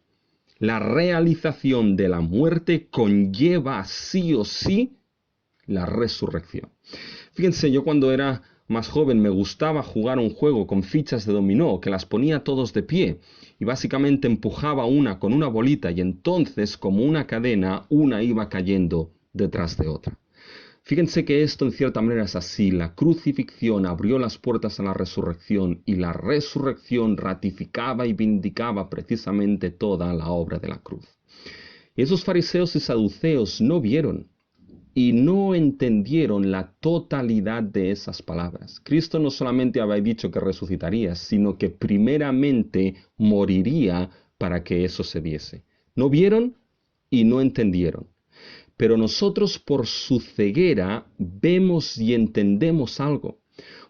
[SPEAKER 1] La realización de la muerte conlleva sí o sí la resurrección. Fíjense, yo cuando era más joven me gustaba jugar un juego con fichas de dominó que las ponía todos de pie y básicamente empujaba una con una bolita y entonces, como una cadena, una iba cayendo detrás de otra. Fíjense que esto en cierta manera es así. La crucifixión abrió las puertas a la resurrección y la resurrección ratificaba y vindicaba precisamente toda la obra de la cruz. Y esos fariseos y saduceos no vieron y no entendieron la totalidad de esas palabras. Cristo no solamente había dicho que resucitaría, sino que primeramente moriría para que eso se diese. No vieron y no entendieron. Pero nosotros por su ceguera vemos y entendemos algo.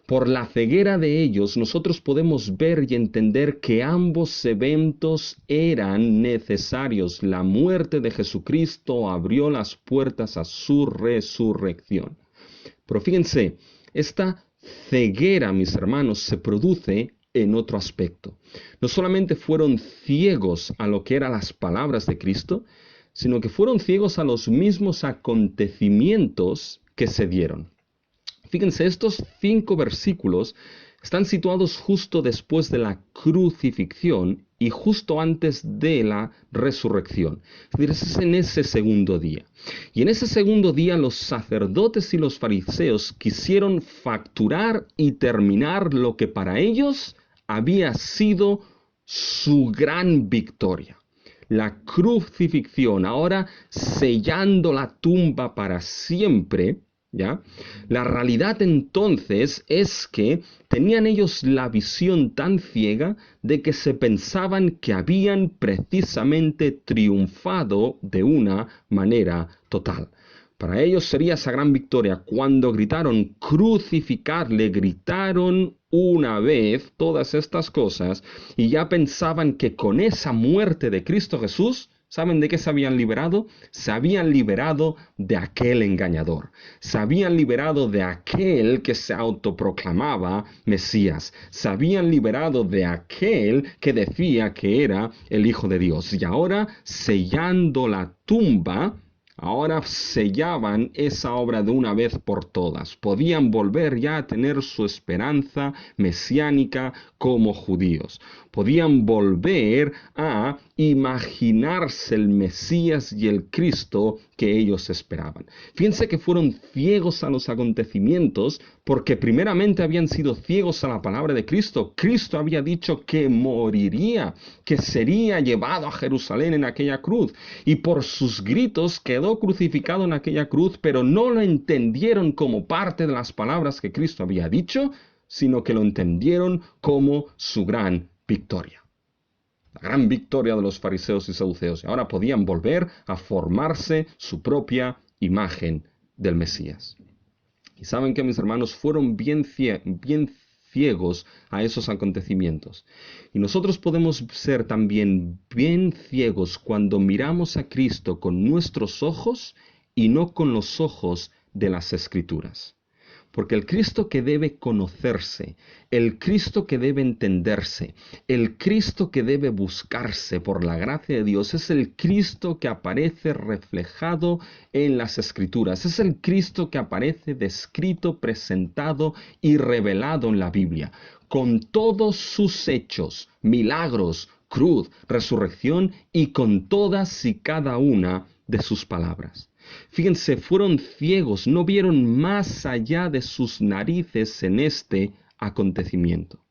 [SPEAKER 1] Por la ceguera de ellos nosotros podemos ver y entender que ambos eventos eran necesarios. La muerte de Jesucristo abrió las puertas a su resurrección. Pero fíjense, esta ceguera, mis hermanos, se produce en otro aspecto. No solamente fueron ciegos a lo que eran las palabras de Cristo, sino que fueron ciegos a los mismos acontecimientos que se dieron. Fíjense, estos 5 versículos están situados justo después de la crucifixión y justo antes de la resurrección. Es decir, es en ese segundo día. Y en ese segundo día los sacerdotes y los fariseos quisieron facturar y terminar lo que para ellos había sido su gran victoria. La crucifixión, ahora sellando la tumba para siempre, ¿ya? La realidad entonces es que tenían ellos la visión tan ciega de que se pensaban que habían precisamente triunfado de una manera total. Para ellos sería esa gran victoria. Cuando gritaron crucificarle, gritaron una vez todas estas cosas y ya pensaban que con esa muerte de Cristo Jesús, ¿saben de qué se habían liberado? Se habían liberado de aquel engañador. Se habían liberado de aquel que se autoproclamaba Mesías. Se habían liberado de aquel que decía que era el Hijo de Dios. Y ahora, sellando la tumba, ahora sellaban esa obra de una vez por todas. Podían volver ya a tener su esperanza mesiánica como judíos. Podían volver a imaginarse el Mesías y el Cristo que ellos esperaban. Fíjense que fueron ciegos a los acontecimientos porque primeramente habían sido ciegos a la palabra de Cristo. Cristo había dicho que moriría, que sería llevado a Jerusalén en aquella cruz. Y por sus gritos quedó crucificado en aquella cruz, pero no lo entendieron como parte de las palabras que Cristo había dicho, sino que lo entendieron como su gran victoria. La gran victoria de los fariseos y saduceos. Y ahora podían volver a formarse su propia imagen del Mesías. Y saben que, mis hermanos, fueron bien ciegos a esos acontecimientos. Y nosotros podemos ser también bien ciegos cuando miramos a Cristo con nuestros ojos y no con los ojos de las Escrituras. Porque el Cristo que debe conocerse, el Cristo que debe entenderse, el Cristo que debe buscarse por la gracia de Dios, es el Cristo que aparece reflejado en las Escrituras. Es el Cristo que aparece descrito, presentado y revelado en la Biblia, con todos sus hechos, milagros, cruz, resurrección y con todas y cada una de sus palabras. Fíjense, fueron ciegos, no vieron más allá de sus narices en este acontecimiento.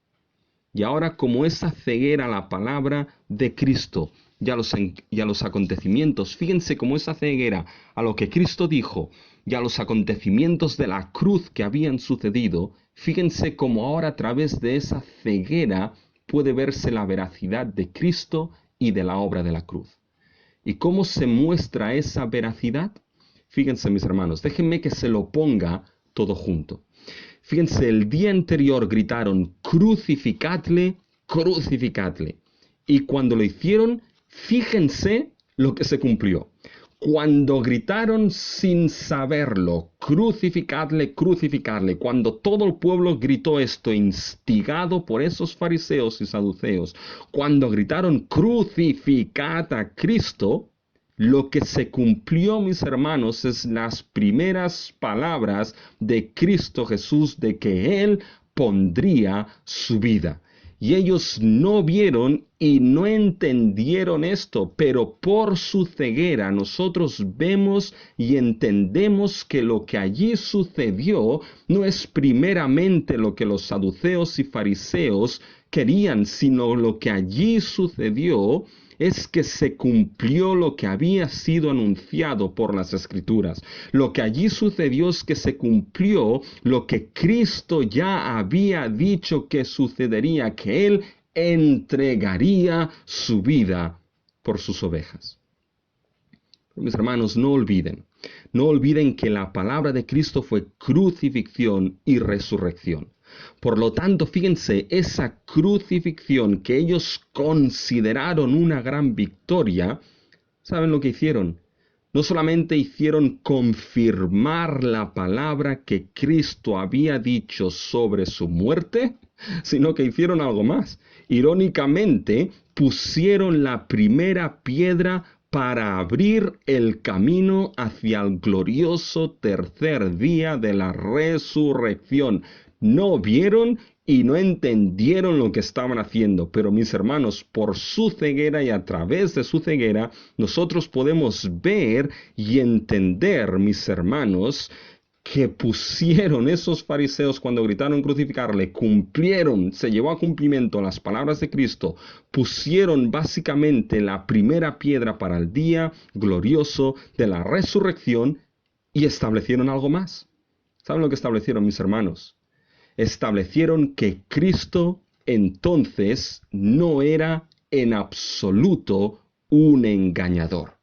[SPEAKER 1] Y ahora, como esa ceguera a la palabra de Cristo y a los acontecimientos, fíjense como esa ceguera a lo que Cristo dijo y a los acontecimientos de la cruz que habían sucedido, fíjense como ahora a través de esa ceguera puede verse la veracidad de Cristo y de la obra de la cruz. ¿Y cómo se muestra esa veracidad? Fíjense, mis hermanos, déjenme que se lo ponga todo junto. Fíjense, el día anterior gritaron, crucificadle, crucificadle. Y cuando lo hicieron, fíjense lo que se cumplió. cuando gritaron sin saberlo, crucificadle, crucificadle, cuando todo el pueblo gritó esto, instigado por esos fariseos y saduceos, cuando gritaron crucificad a Cristo, lo que se cumplió, mis hermanos, es las primeras palabras de Cristo Jesús de que Él pondría su vida. Y ellos no vieron y no entendieron esto, pero por su ceguera nosotros vemos y entendemos que lo que allí sucedió no es primeramente lo que los saduceos y fariseos querían, sino lo que allí sucedió es que se cumplió lo que había sido anunciado por las Escrituras. Lo que allí sucedió es que se cumplió lo que Cristo ya había dicho que sucedería, que Él entregaría su vida por sus ovejas. Mis hermanos, no olviden que la palabra de Cristo fue crucifixión y resurrección. Por lo tanto, fíjense, esa crucifixión que ellos consideraron una gran victoria, ¿saben lo que hicieron? No solamente hicieron confirmar la palabra que Cristo había dicho sobre su muerte, sino que hicieron algo más. Irónicamente, pusieron la primera piedra para abrir el camino hacia el glorioso tercer día de la resurrección. No vieron y no entendieron lo que estaban haciendo, pero mis hermanos, por su ceguera y a través de su ceguera, nosotros podemos ver y entender, mis hermanos, que pusieron esos fariseos cuando gritaron crucificarle, cumplieron, se llevó a cumplimiento las palabras de Cristo, pusieron básicamente la primera piedra para el día glorioso de la resurrección y establecieron algo más. ¿Saben lo que establecieron, mis hermanos? Establecieron que Cristo entonces no era en absoluto un engañador.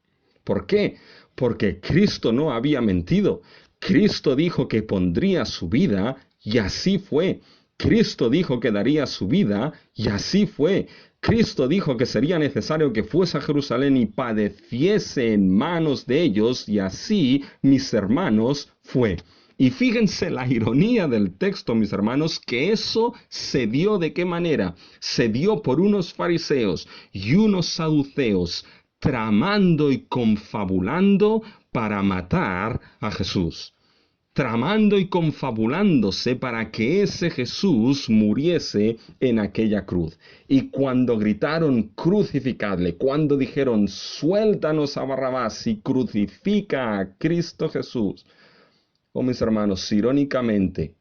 [SPEAKER 1] ¿Por qué? Porque Cristo no había mentido. Cristo dijo que pondría su vida y así fue. Cristo dijo que daría su vida y así fue. Cristo dijo que sería necesario que fuese a Jerusalén y padeciese en manos de ellos y así, mis hermanos, fue. Y fíjense la ironía del texto, mis hermanos, que eso se dio ¿de qué manera? Se dio por unos fariseos y unos saduceos tramando y confabulando para matar a Jesús. Tramando y confabulándose para que ese Jesús muriese en aquella cruz. Y cuando gritaron crucificadle, cuando dijeron suéltanos a Barrabás y crucifica a Cristo Jesús, oh mis hermanos, irónicamente,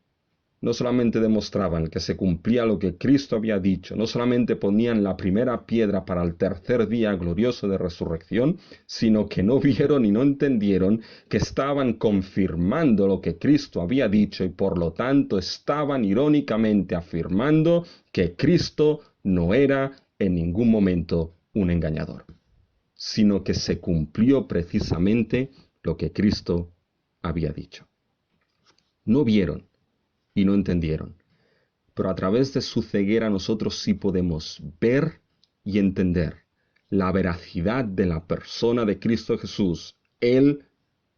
[SPEAKER 1] no solamente demostraban que se cumplía lo que Cristo había dicho, no solamente ponían la primera piedra para el tercer día glorioso de resurrección, sino que no vieron y no entendieron que estaban confirmando lo que Cristo había dicho y por lo tanto estaban irónicamente afirmando que Cristo no era en ningún momento un engañador, sino que se cumplió precisamente lo que Cristo había dicho. No vieron y no entendieron, pero a través de su ceguera nosotros sí podemos ver y entender la veracidad de la persona de Cristo Jesús. Él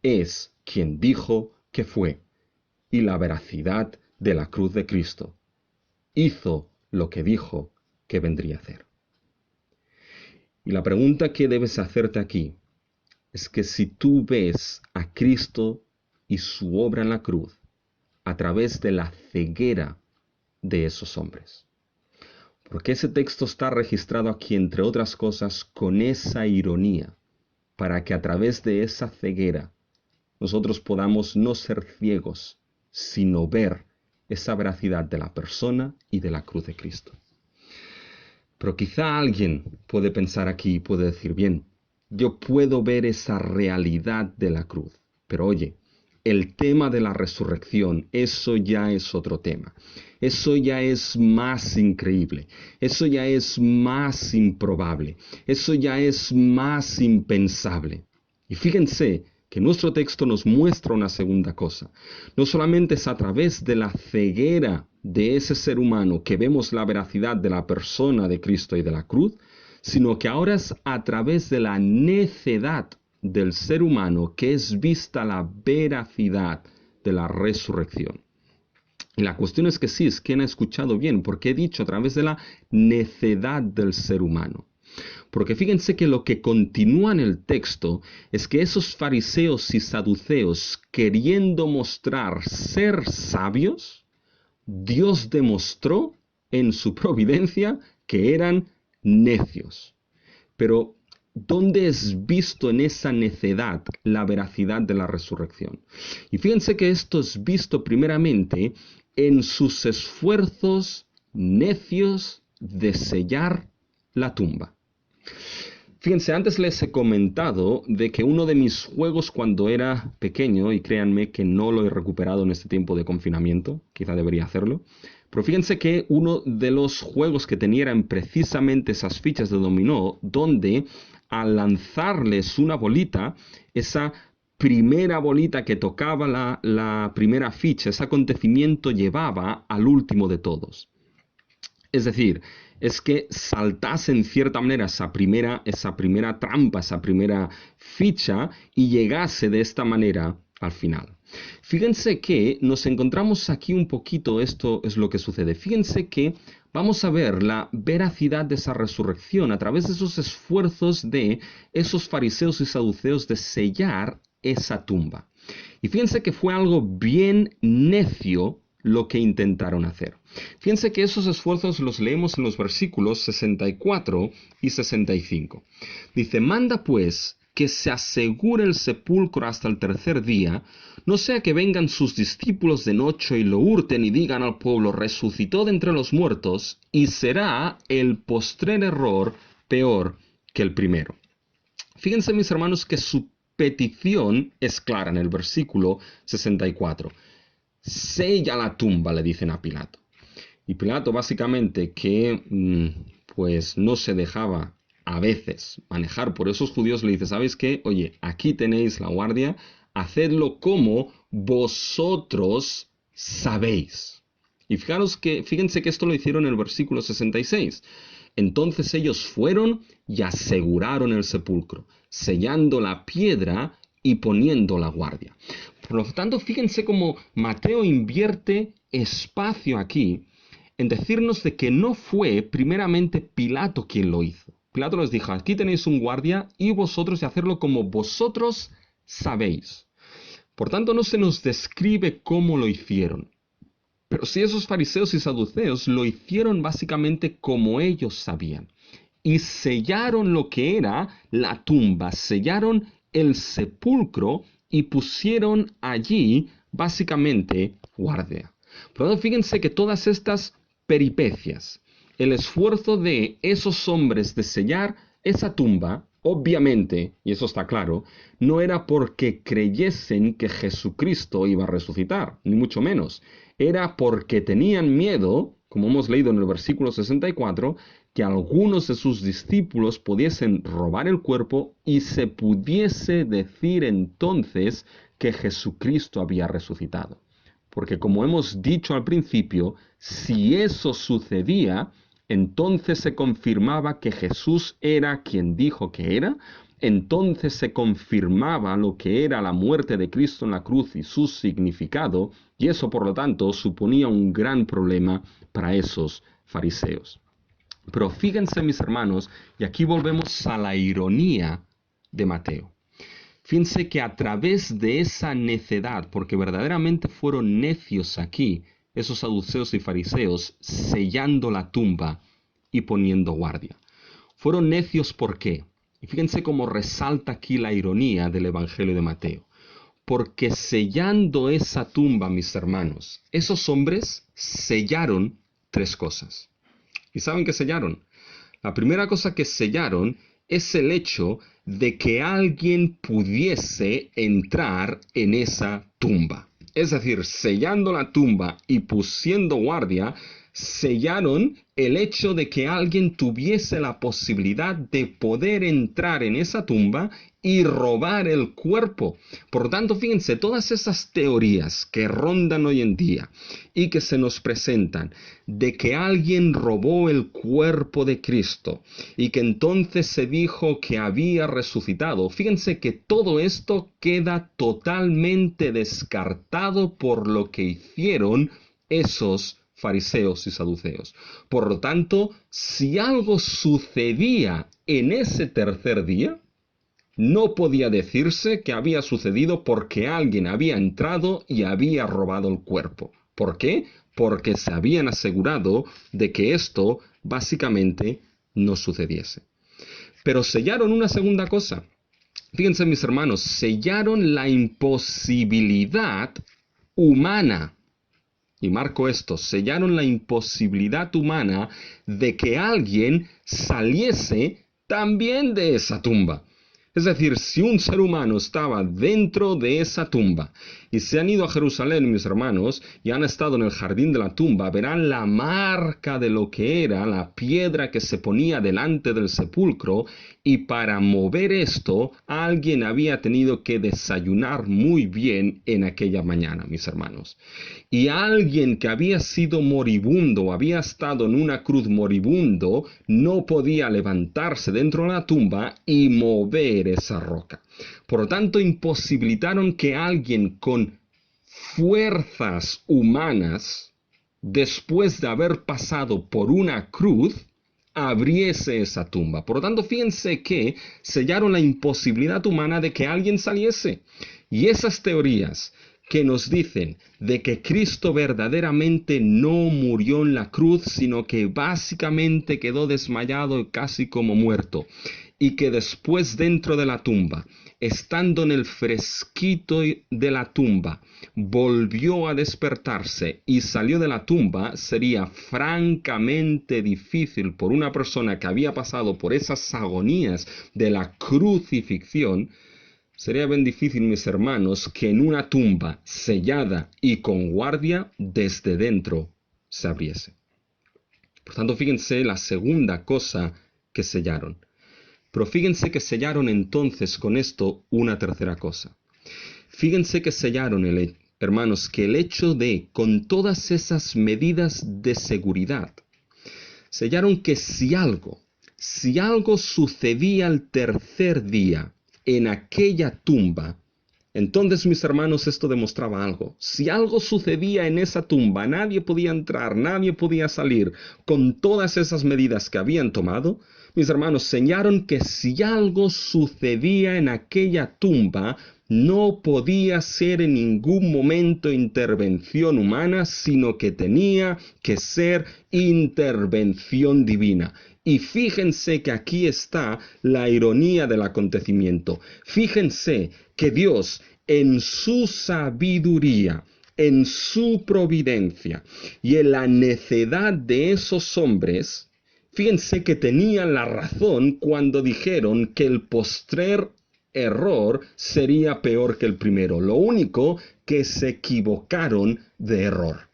[SPEAKER 1] es quien dijo que fue, y la veracidad de la cruz de Cristo. Hizo lo que dijo que vendría a hacer. Y la pregunta que debes hacerte aquí es que si tú ves a Cristo y su obra en la cruz, a través de la ceguera de esos hombres. Porque ese texto está registrado aquí, entre otras cosas, con esa ironía, para que a través de esa ceguera nosotros podamos no ser ciegos, sino ver esa veracidad de la persona y de la cruz de Cristo. Pero quizá alguien puede pensar aquí y puede decir, bien, yo puedo ver esa realidad de la cruz, pero oye, el tema de la resurrección, eso ya es otro tema. Eso ya es más increíble. Eso ya es más improbable. Eso ya es más impensable. Y fíjense que nuestro texto nos muestra una segunda cosa. No solamente es a través de la ceguera de ese ser humano que vemos la veracidad de la persona de Cristo y de la cruz, sino que ahora es a través de la necedad del ser humano que es vista la veracidad de la resurrección. Y la cuestión es que sí, es quien ha escuchado bien, porque he dicho a través de la necedad del ser humano. Porque fíjense que lo que continúa en el texto es que esos fariseos y saduceos, queriendo mostrar ser sabios, Dios demostró en su providencia que eran necios. Pero, ¿dónde es visto en esa necedad la veracidad de la resurrección? Y fíjense que esto es visto primeramente en sus esfuerzos necios de sellar la tumba. Fíjense, antes les he comentado de que uno de mis juegos cuando era pequeño, y créanme que no lo he recuperado en este tiempo de confinamiento, quizá debería hacerlo, pero fíjense que uno de los juegos que tenía eran precisamente esas fichas de dominó, donde al lanzarles una bolita, esa primera bolita que tocaba la primera ficha, ese acontecimiento llevaba al último de todos. Es decir, es que saltase en cierta manera esa primera trampa, esa primera ficha y llegase de esta manera al final. Fíjense que nos encontramos aquí un poquito, esto es lo que sucede. Fíjense que vamos a ver la veracidad de esa resurrección a través de esos esfuerzos de esos fariseos y saduceos de sellar esa tumba. Y fíjense que fue algo bien necio lo que intentaron hacer. Fíjense que esos esfuerzos los leemos en los versículos 64 y 65. Dice, manda pues que se asegure el sepulcro hasta el tercer día, no sea que vengan sus discípulos de noche y lo hurten y digan al pueblo, resucitó de entre los muertos, y será el postrer error peor que el primero. Fíjense, mis hermanos, que su petición es clara en el versículo 64. Sella la tumba, le dicen a Pilato. Y Pilato básicamente que pues no se dejaba a veces manejar por esos judíos, le dice, ¿sabéis qué? Oye, aquí tenéis la guardia, hacedlo como vosotros sabéis. Y fíjense que esto lo hicieron en el versículo 66. Entonces ellos fueron y aseguraron el sepulcro, sellando la piedra y poniendo la guardia. Por lo tanto, fíjense cómo Mateo invierte espacio aquí en decirnos de que no fue primeramente Pilato quien lo hizo. Pilato les dijo, aquí tenéis un guardia y vosotros de hacerlo como vosotros sabéis. Por tanto, no se nos describe cómo lo hicieron. Pero sí esos fariseos y saduceos lo hicieron básicamente como ellos sabían. Y sellaron lo que era la tumba, sellaron el sepulcro y pusieron allí básicamente guardia. Por lo tanto, fíjense que todas estas peripecias, el esfuerzo de esos hombres de sellar esa tumba, obviamente, y eso está claro, no era porque creyesen que Jesucristo iba a resucitar, ni mucho menos. Era porque tenían miedo, como hemos leído en el versículo 64, que algunos de sus discípulos pudiesen robar el cuerpo y se pudiese decir entonces que Jesucristo había resucitado. Porque como hemos dicho al principio, si eso sucedía, entonces se confirmaba que Jesús era quien dijo que era, entonces se confirmaba lo que era la muerte de Cristo en la cruz y su significado, y eso por lo tanto suponía un gran problema para esos fariseos. Pero fíjense, mis hermanos, y aquí volvemos a la ironía de Mateo. Fíjense que a través de esa necedad, porque verdaderamente fueron necios aquí, esos saduceos y fariseos, sellando la tumba y poniendo guardia. Fueron necios ¿por qué? Y fíjense cómo resalta aquí la ironía del Evangelio de Mateo. Porque sellando esa tumba, mis hermanos, esos hombres sellaron tres cosas. ¿Y saben qué sellaron? La primera cosa que sellaron es el hecho de que alguien pudiese entrar en esa tumba. Es decir, sellando la tumba y pusiendo guardia, Sellaron el hecho de que alguien tuviese la posibilidad de poder entrar en esa tumba y robar el cuerpo. Por lo tanto, fíjense, todas esas teorías que rondan hoy en día y que se nos presentan de que alguien robó el cuerpo de Cristo y que entonces se dijo que había resucitado, fíjense que todo esto queda totalmente descartado por lo que hicieron esos fariseos y saduceos. Por lo tanto, si algo sucedía en ese tercer día, no podía decirse que había sucedido porque alguien había entrado y había robado el cuerpo. ¿Por qué? Porque se habían asegurado de que esto básicamente no sucediese. Pero sellaron una segunda cosa. Fíjense, mis hermanos, sellaron la imposibilidad humana. Y marco esto, sellaron la imposibilidad humana de que alguien saliese también de esa tumba. Es decir, si un ser humano estaba dentro de esa tumba y se han ido a Jerusalén, mis hermanos, y han estado en el jardín de la tumba, verán la marca de lo que era la piedra que se ponía delante del sepulcro, y para mover esto, alguien había tenido que desayunar muy bien en aquella mañana, mis hermanos. Y alguien que había sido moribundo, había estado en una cruz moribundo, no podía levantarse dentro de la tumba y mover esa roca. Por lo tanto, imposibilitaron que alguien con fuerzas humanas, después de haber pasado por una cruz, abriese esa tumba. Por lo tanto, fíjense que sellaron la imposibilidad humana de que alguien saliese. Y esas teorías que nos dicen de que Cristo verdaderamente no murió en la cruz, sino que básicamente quedó desmayado casi como muerto, y que después dentro de la tumba, estando en el fresquito de la tumba, volvió a despertarse y salió de la tumba, sería francamente difícil por una persona que había pasado por esas agonías de la crucifixión. Sería bien difícil, mis hermanos, que en una tumba sellada y con guardia desde dentro se abriese. Por tanto, fíjense la segunda cosa que sellaron. Pero fíjense que sellaron entonces con esto una tercera cosa. Fíjense que sellaron, hermanos, que el hecho de, con todas esas medidas de seguridad, sellaron que si algo sucedía al tercer día en aquella tumba, entonces, mis hermanos, esto demostraba algo. Si algo sucedía en esa tumba, nadie podía entrar, nadie podía salir, con todas esas medidas que habían tomado, mis hermanos, señalaron que si algo sucedía en aquella tumba, no podía ser en ningún momento intervención humana, sino que tenía que ser intervención divina. Y fíjense que aquí está la ironía del acontecimiento. Fíjense que Dios, en su sabiduría, en su providencia y en la necedad de esos hombres, fíjense que tenían la razón cuando dijeron que el postrer error sería peor que el primero. Lo único que se equivocaron de error.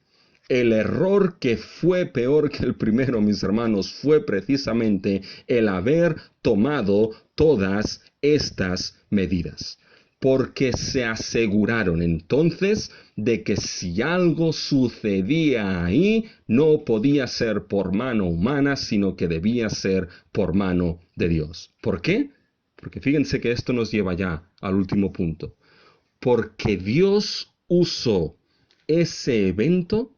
[SPEAKER 1] El error que fue peor que el primero, mis hermanos, fue precisamente el haber tomado todas estas medidas. Porque se aseguraron entonces de que si algo sucedía ahí, no podía ser por mano humana, sino que debía ser por mano de Dios. ¿Por qué? Porque fíjense que esto nos lleva ya al último punto. Porque Dios usó ese evento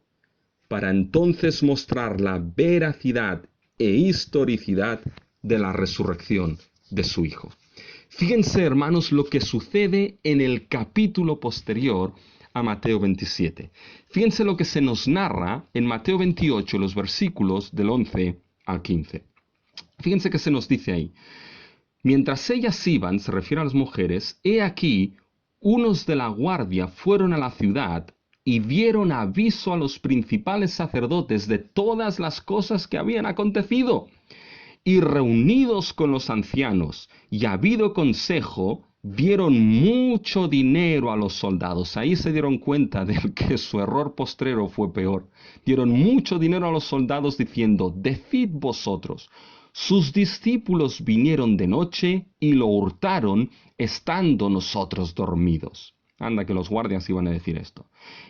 [SPEAKER 1] para entonces mostrar la veracidad e historicidad de la resurrección de su Hijo. Fíjense, hermanos, lo que sucede en el capítulo posterior a Mateo 27. Fíjense lo que se nos narra en Mateo 28, los versículos del 11 al 15. Fíjense que se nos dice ahí: mientras ellas iban, se refiere a las mujeres, he aquí, unos de la guardia fueron a la ciudad y dieron aviso a los principales sacerdotes de todas las cosas que habían acontecido. Y reunidos con los ancianos y habido consejo, dieron mucho dinero a los soldados. Ahí se dieron cuenta de que su error postrero fue peor. Dieron mucho dinero a los soldados diciendo, decid vosotros, sus discípulos vinieron de noche y lo hurtaron estando nosotros dormidos. Anda que los guardias iban a decir esto.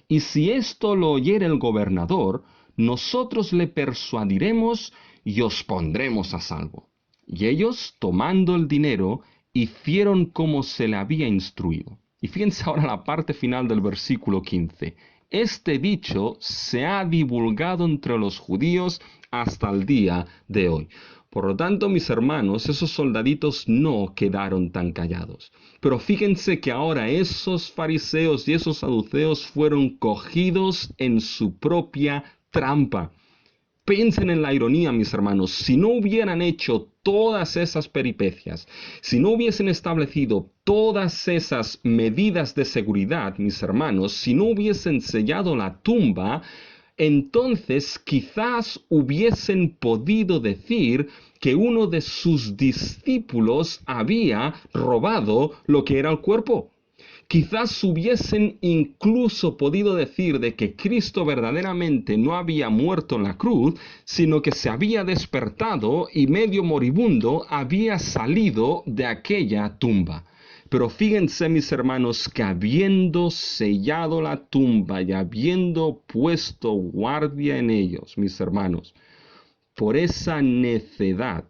[SPEAKER 1] Y si esto lo oyere el gobernador, nosotros le persuadiremos y os pondremos a salvo. Y ellos, tomando el dinero, hicieron como se le había instruido. Y fíjense ahora la parte final del versículo 15. Este dicho se ha divulgado entre los judíos hasta el día de hoy. Por lo tanto, mis hermanos, esos soldaditos no quedaron tan callados. Pero fíjense que ahora esos fariseos y esos saduceos fueron cogidos en su propia trampa. Piensen en la ironía, mis hermanos. Si no hubieran hecho todas esas peripecias, si no hubiesen establecido todas esas medidas de seguridad, mis hermanos, si no hubiesen sellado la tumba, entonces quizás hubiesen podido decir que uno de sus discípulos había robado lo que era el cuerpo. Quizás hubiesen incluso podido decir de que Cristo verdaderamente no había muerto en la cruz, sino que se había despertado y medio moribundo había salido de aquella tumba. Pero fíjense, mis hermanos, que habiendo sellado la tumba y habiendo puesto guardia en ellos, mis hermanos, por esa necedad,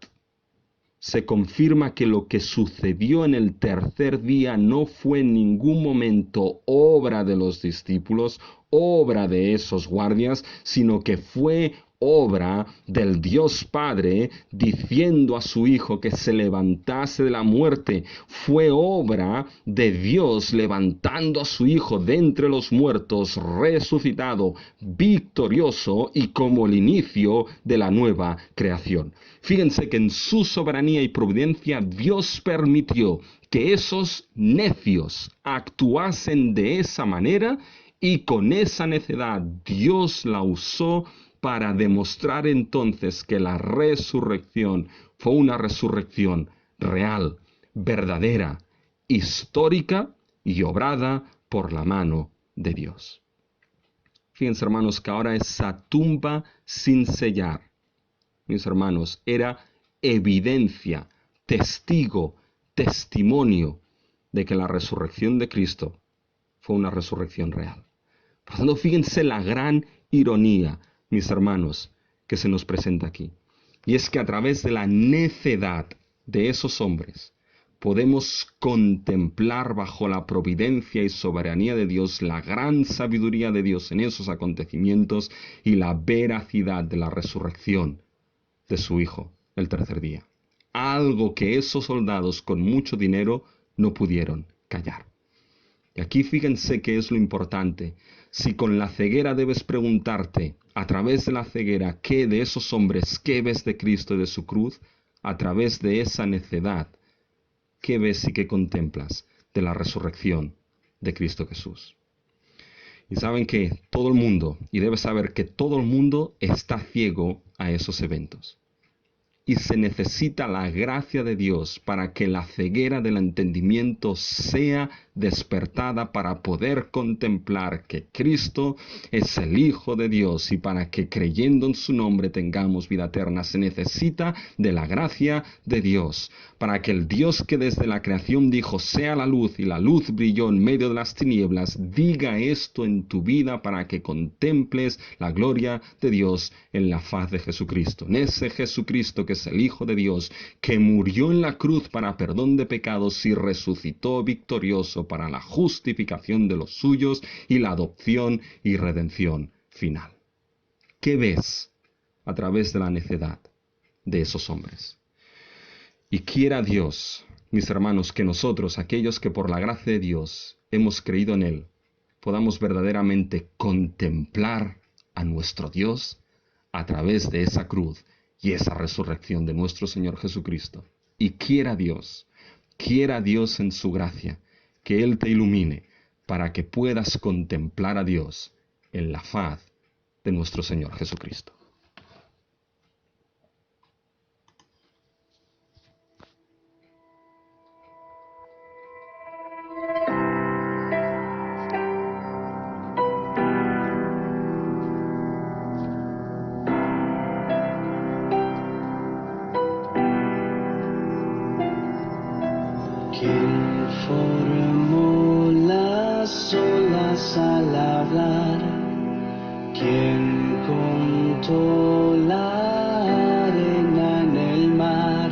[SPEAKER 1] se confirma que lo que sucedió en el tercer día no fue en ningún momento obra de los discípulos, obra de esos guardias, sino que fue obra del Dios Padre diciendo a su Hijo que se levantase de la muerte. Fue obra de Dios levantando a su Hijo de entre los muertos, resucitado, victorioso y como el inicio de la nueva creación. Fíjense que en su soberanía y providencia Dios permitió que esos necios actuasen de esa manera y con esa necedad Dios la usó para demostrar entonces que la resurrección fue una resurrección real, verdadera, histórica y obrada por la mano de Dios. Fíjense, hermanos, que ahora esa tumba sin sellar, mis hermanos, era evidencia, testigo, testimonio de que la resurrección de Cristo fue una resurrección real. Por lo tanto, fíjense la gran ironía, mis hermanos, que se nos presenta aquí. Y es que a través de la necedad de esos hombres, podemos contemplar bajo la providencia y soberanía de Dios la gran sabiduría de Dios en esos acontecimientos y la veracidad de la resurrección de su Hijo el tercer día. Algo que esos soldados con mucho dinero no pudieron callar. Y aquí fíjense qué es lo importante. Si con la ceguera debes preguntarte, a través de la ceguera, ¿qué de esos hombres, qué ves de Cristo y de su cruz? A través de esa necedad, ¿qué ves y qué contemplas de la resurrección de Cristo Jesús? Y saben que todo el mundo, y debes saber que todo el mundo está ciego a esos eventos. Y se necesita la gracia de Dios para que la ceguera del entendimiento sea despertada para poder contemplar que Cristo es el Hijo de Dios y para que creyendo en su nombre tengamos vida eterna. Se necesita de la gracia de Dios para que el Dios que desde la creación dijo sea la luz y la luz brilló en medio de las tinieblas, diga esto en tu vida para que contemples la gloria de Dios en la faz de Jesucristo. En ese Jesucristo que es el Hijo de Dios, que murió en la cruz para perdón de pecados y resucitó victorioso para la justificación de los suyos y la adopción y redención final. ¿Qué ves a través de la necedad de esos hombres? Y quiera Dios, mis hermanos, que nosotros, aquellos que por la gracia de Dios hemos creído en Él, podamos verdaderamente contemplar a nuestro Dios a través de esa cruz y esa resurrección de nuestro Señor Jesucristo. Y quiera Dios en su gracia, que Él te ilumine para que puedas contemplar a Dios en la faz de nuestro Señor Jesucristo.
[SPEAKER 3] quien formó las olas al hablar, quien contó la arena en el mar.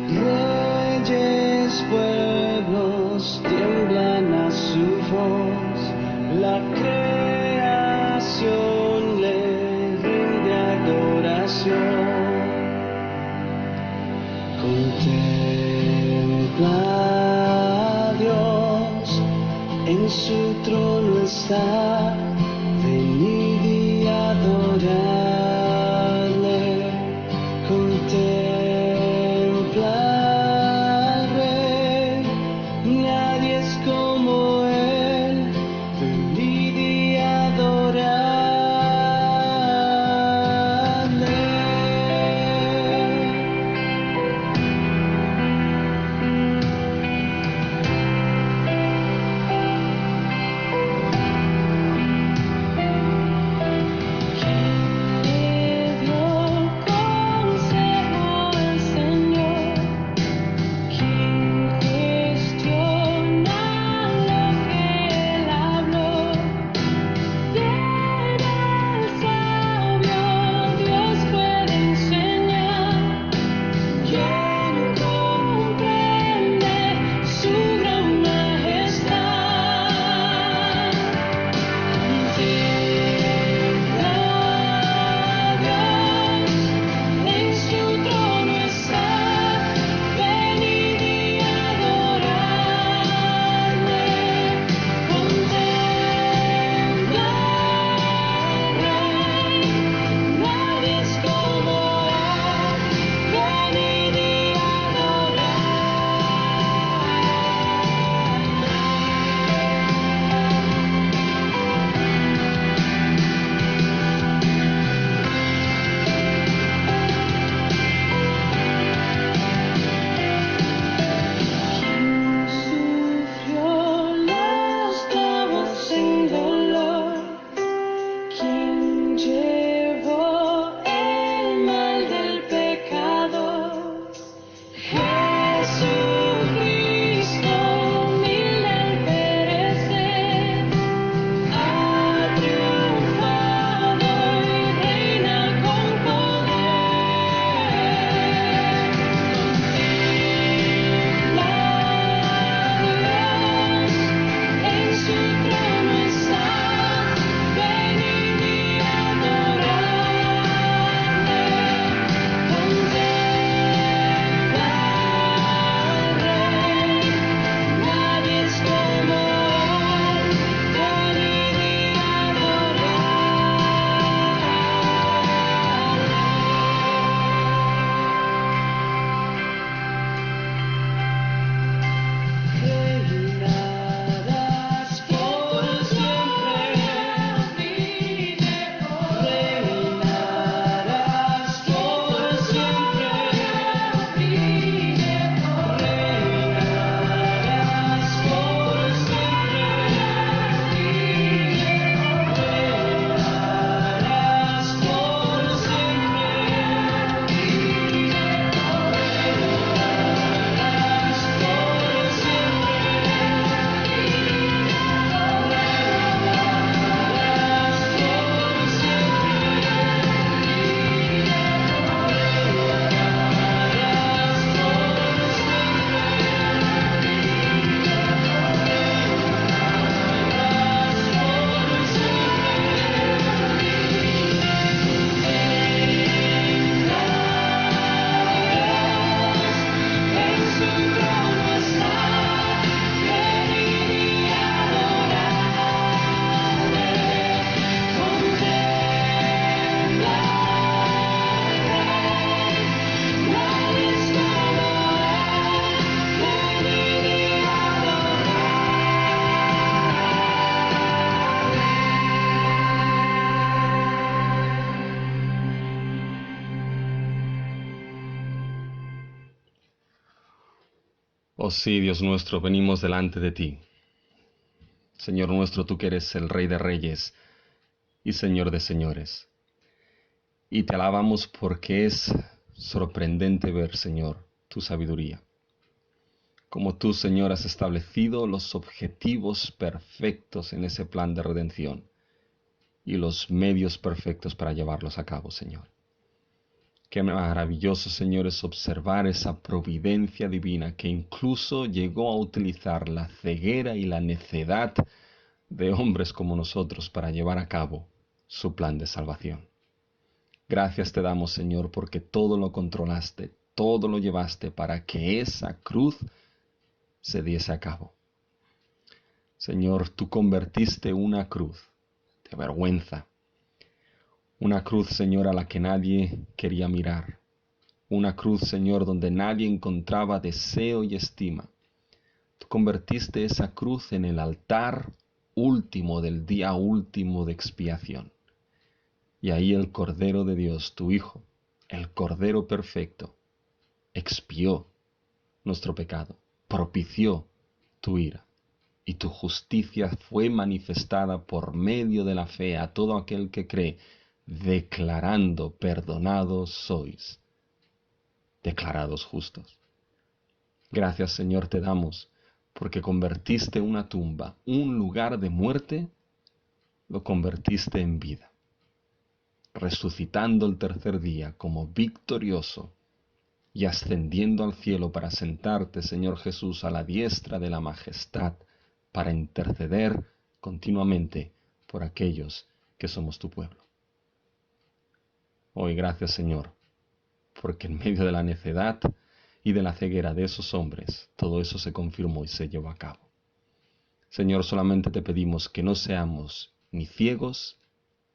[SPEAKER 3] Reyes, pueblos tiemblan a su voz, la creación le rinde adoración. Contempla a Dios, en su trono está, venid y adorarle. Contempla al Rey, nadie es como él, venid y adorarle.
[SPEAKER 1] Oh sí, Dios nuestro, venimos delante de ti. Señor nuestro, tú que eres el Rey de Reyes y Señor de Señores. Y te alabamos porque es sorprendente ver, Señor, tu sabiduría. como tú, Señor, has establecido los objetivos perfectos en ese plan de redención y los medios perfectos para llevarlos a cabo, Señor. Qué maravilloso, Señor, es observar esa providencia divina que incluso llegó a utilizar la ceguera y la necedad de hombres como nosotros para llevar a cabo su plan de salvación. Gracias te damos, Señor, porque todo lo controlaste, todo lo llevaste para que esa cruz se diese a cabo. Señor, tú convertiste una cruz de vergüenza, una cruz, Señor, a la que nadie quería mirar, una cruz, Señor, donde nadie encontraba deseo y estima. Tú convertiste esa cruz en el altar último del día último de expiación. Y ahí el Cordero de Dios, tu Hijo, el Cordero perfecto, expió nuestro pecado, propició tu ira, y tu justicia fue manifestada por medio de la fe a todo aquel que cree, declarando: perdonados sois, declarados justos. Gracias, Señor, te damos, porque convertiste una tumba, un lugar de muerte, lo convertiste en vida, resucitando el tercer día como victorioso y ascendiendo al cielo para sentarte, Señor Jesús, a la diestra de la majestad, para interceder continuamente por aquellos que somos tu pueblo. Hoy gracias, Señor, porque en medio de la necedad y de la ceguera de esos hombres, todo eso se confirmó y se llevó a cabo. Señor, solamente te pedimos que no seamos ni ciegos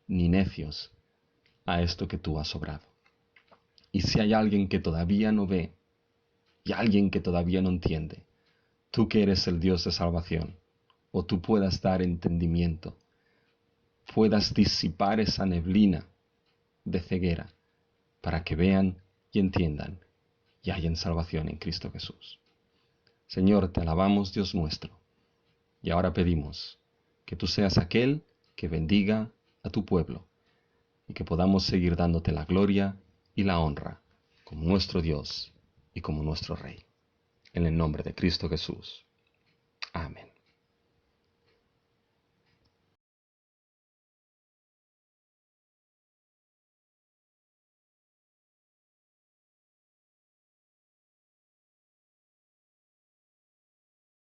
[SPEAKER 1] ni necios a esto que tú has obrado. Y si hay alguien que todavía no ve y alguien que todavía no entiende, tú que eres el Dios de salvación, o tú puedas dar entendimiento, puedas disipar esa neblina de ceguera para que vean y entiendan y hayan salvación en Cristo Jesús. Señor, te alabamos, Dios nuestro, y ahora pedimos que tú seas aquel que bendiga a tu pueblo y que podamos seguir dándote la gloria y la honra como nuestro Dios y como nuestro Rey. En el nombre de Cristo Jesús. Amén.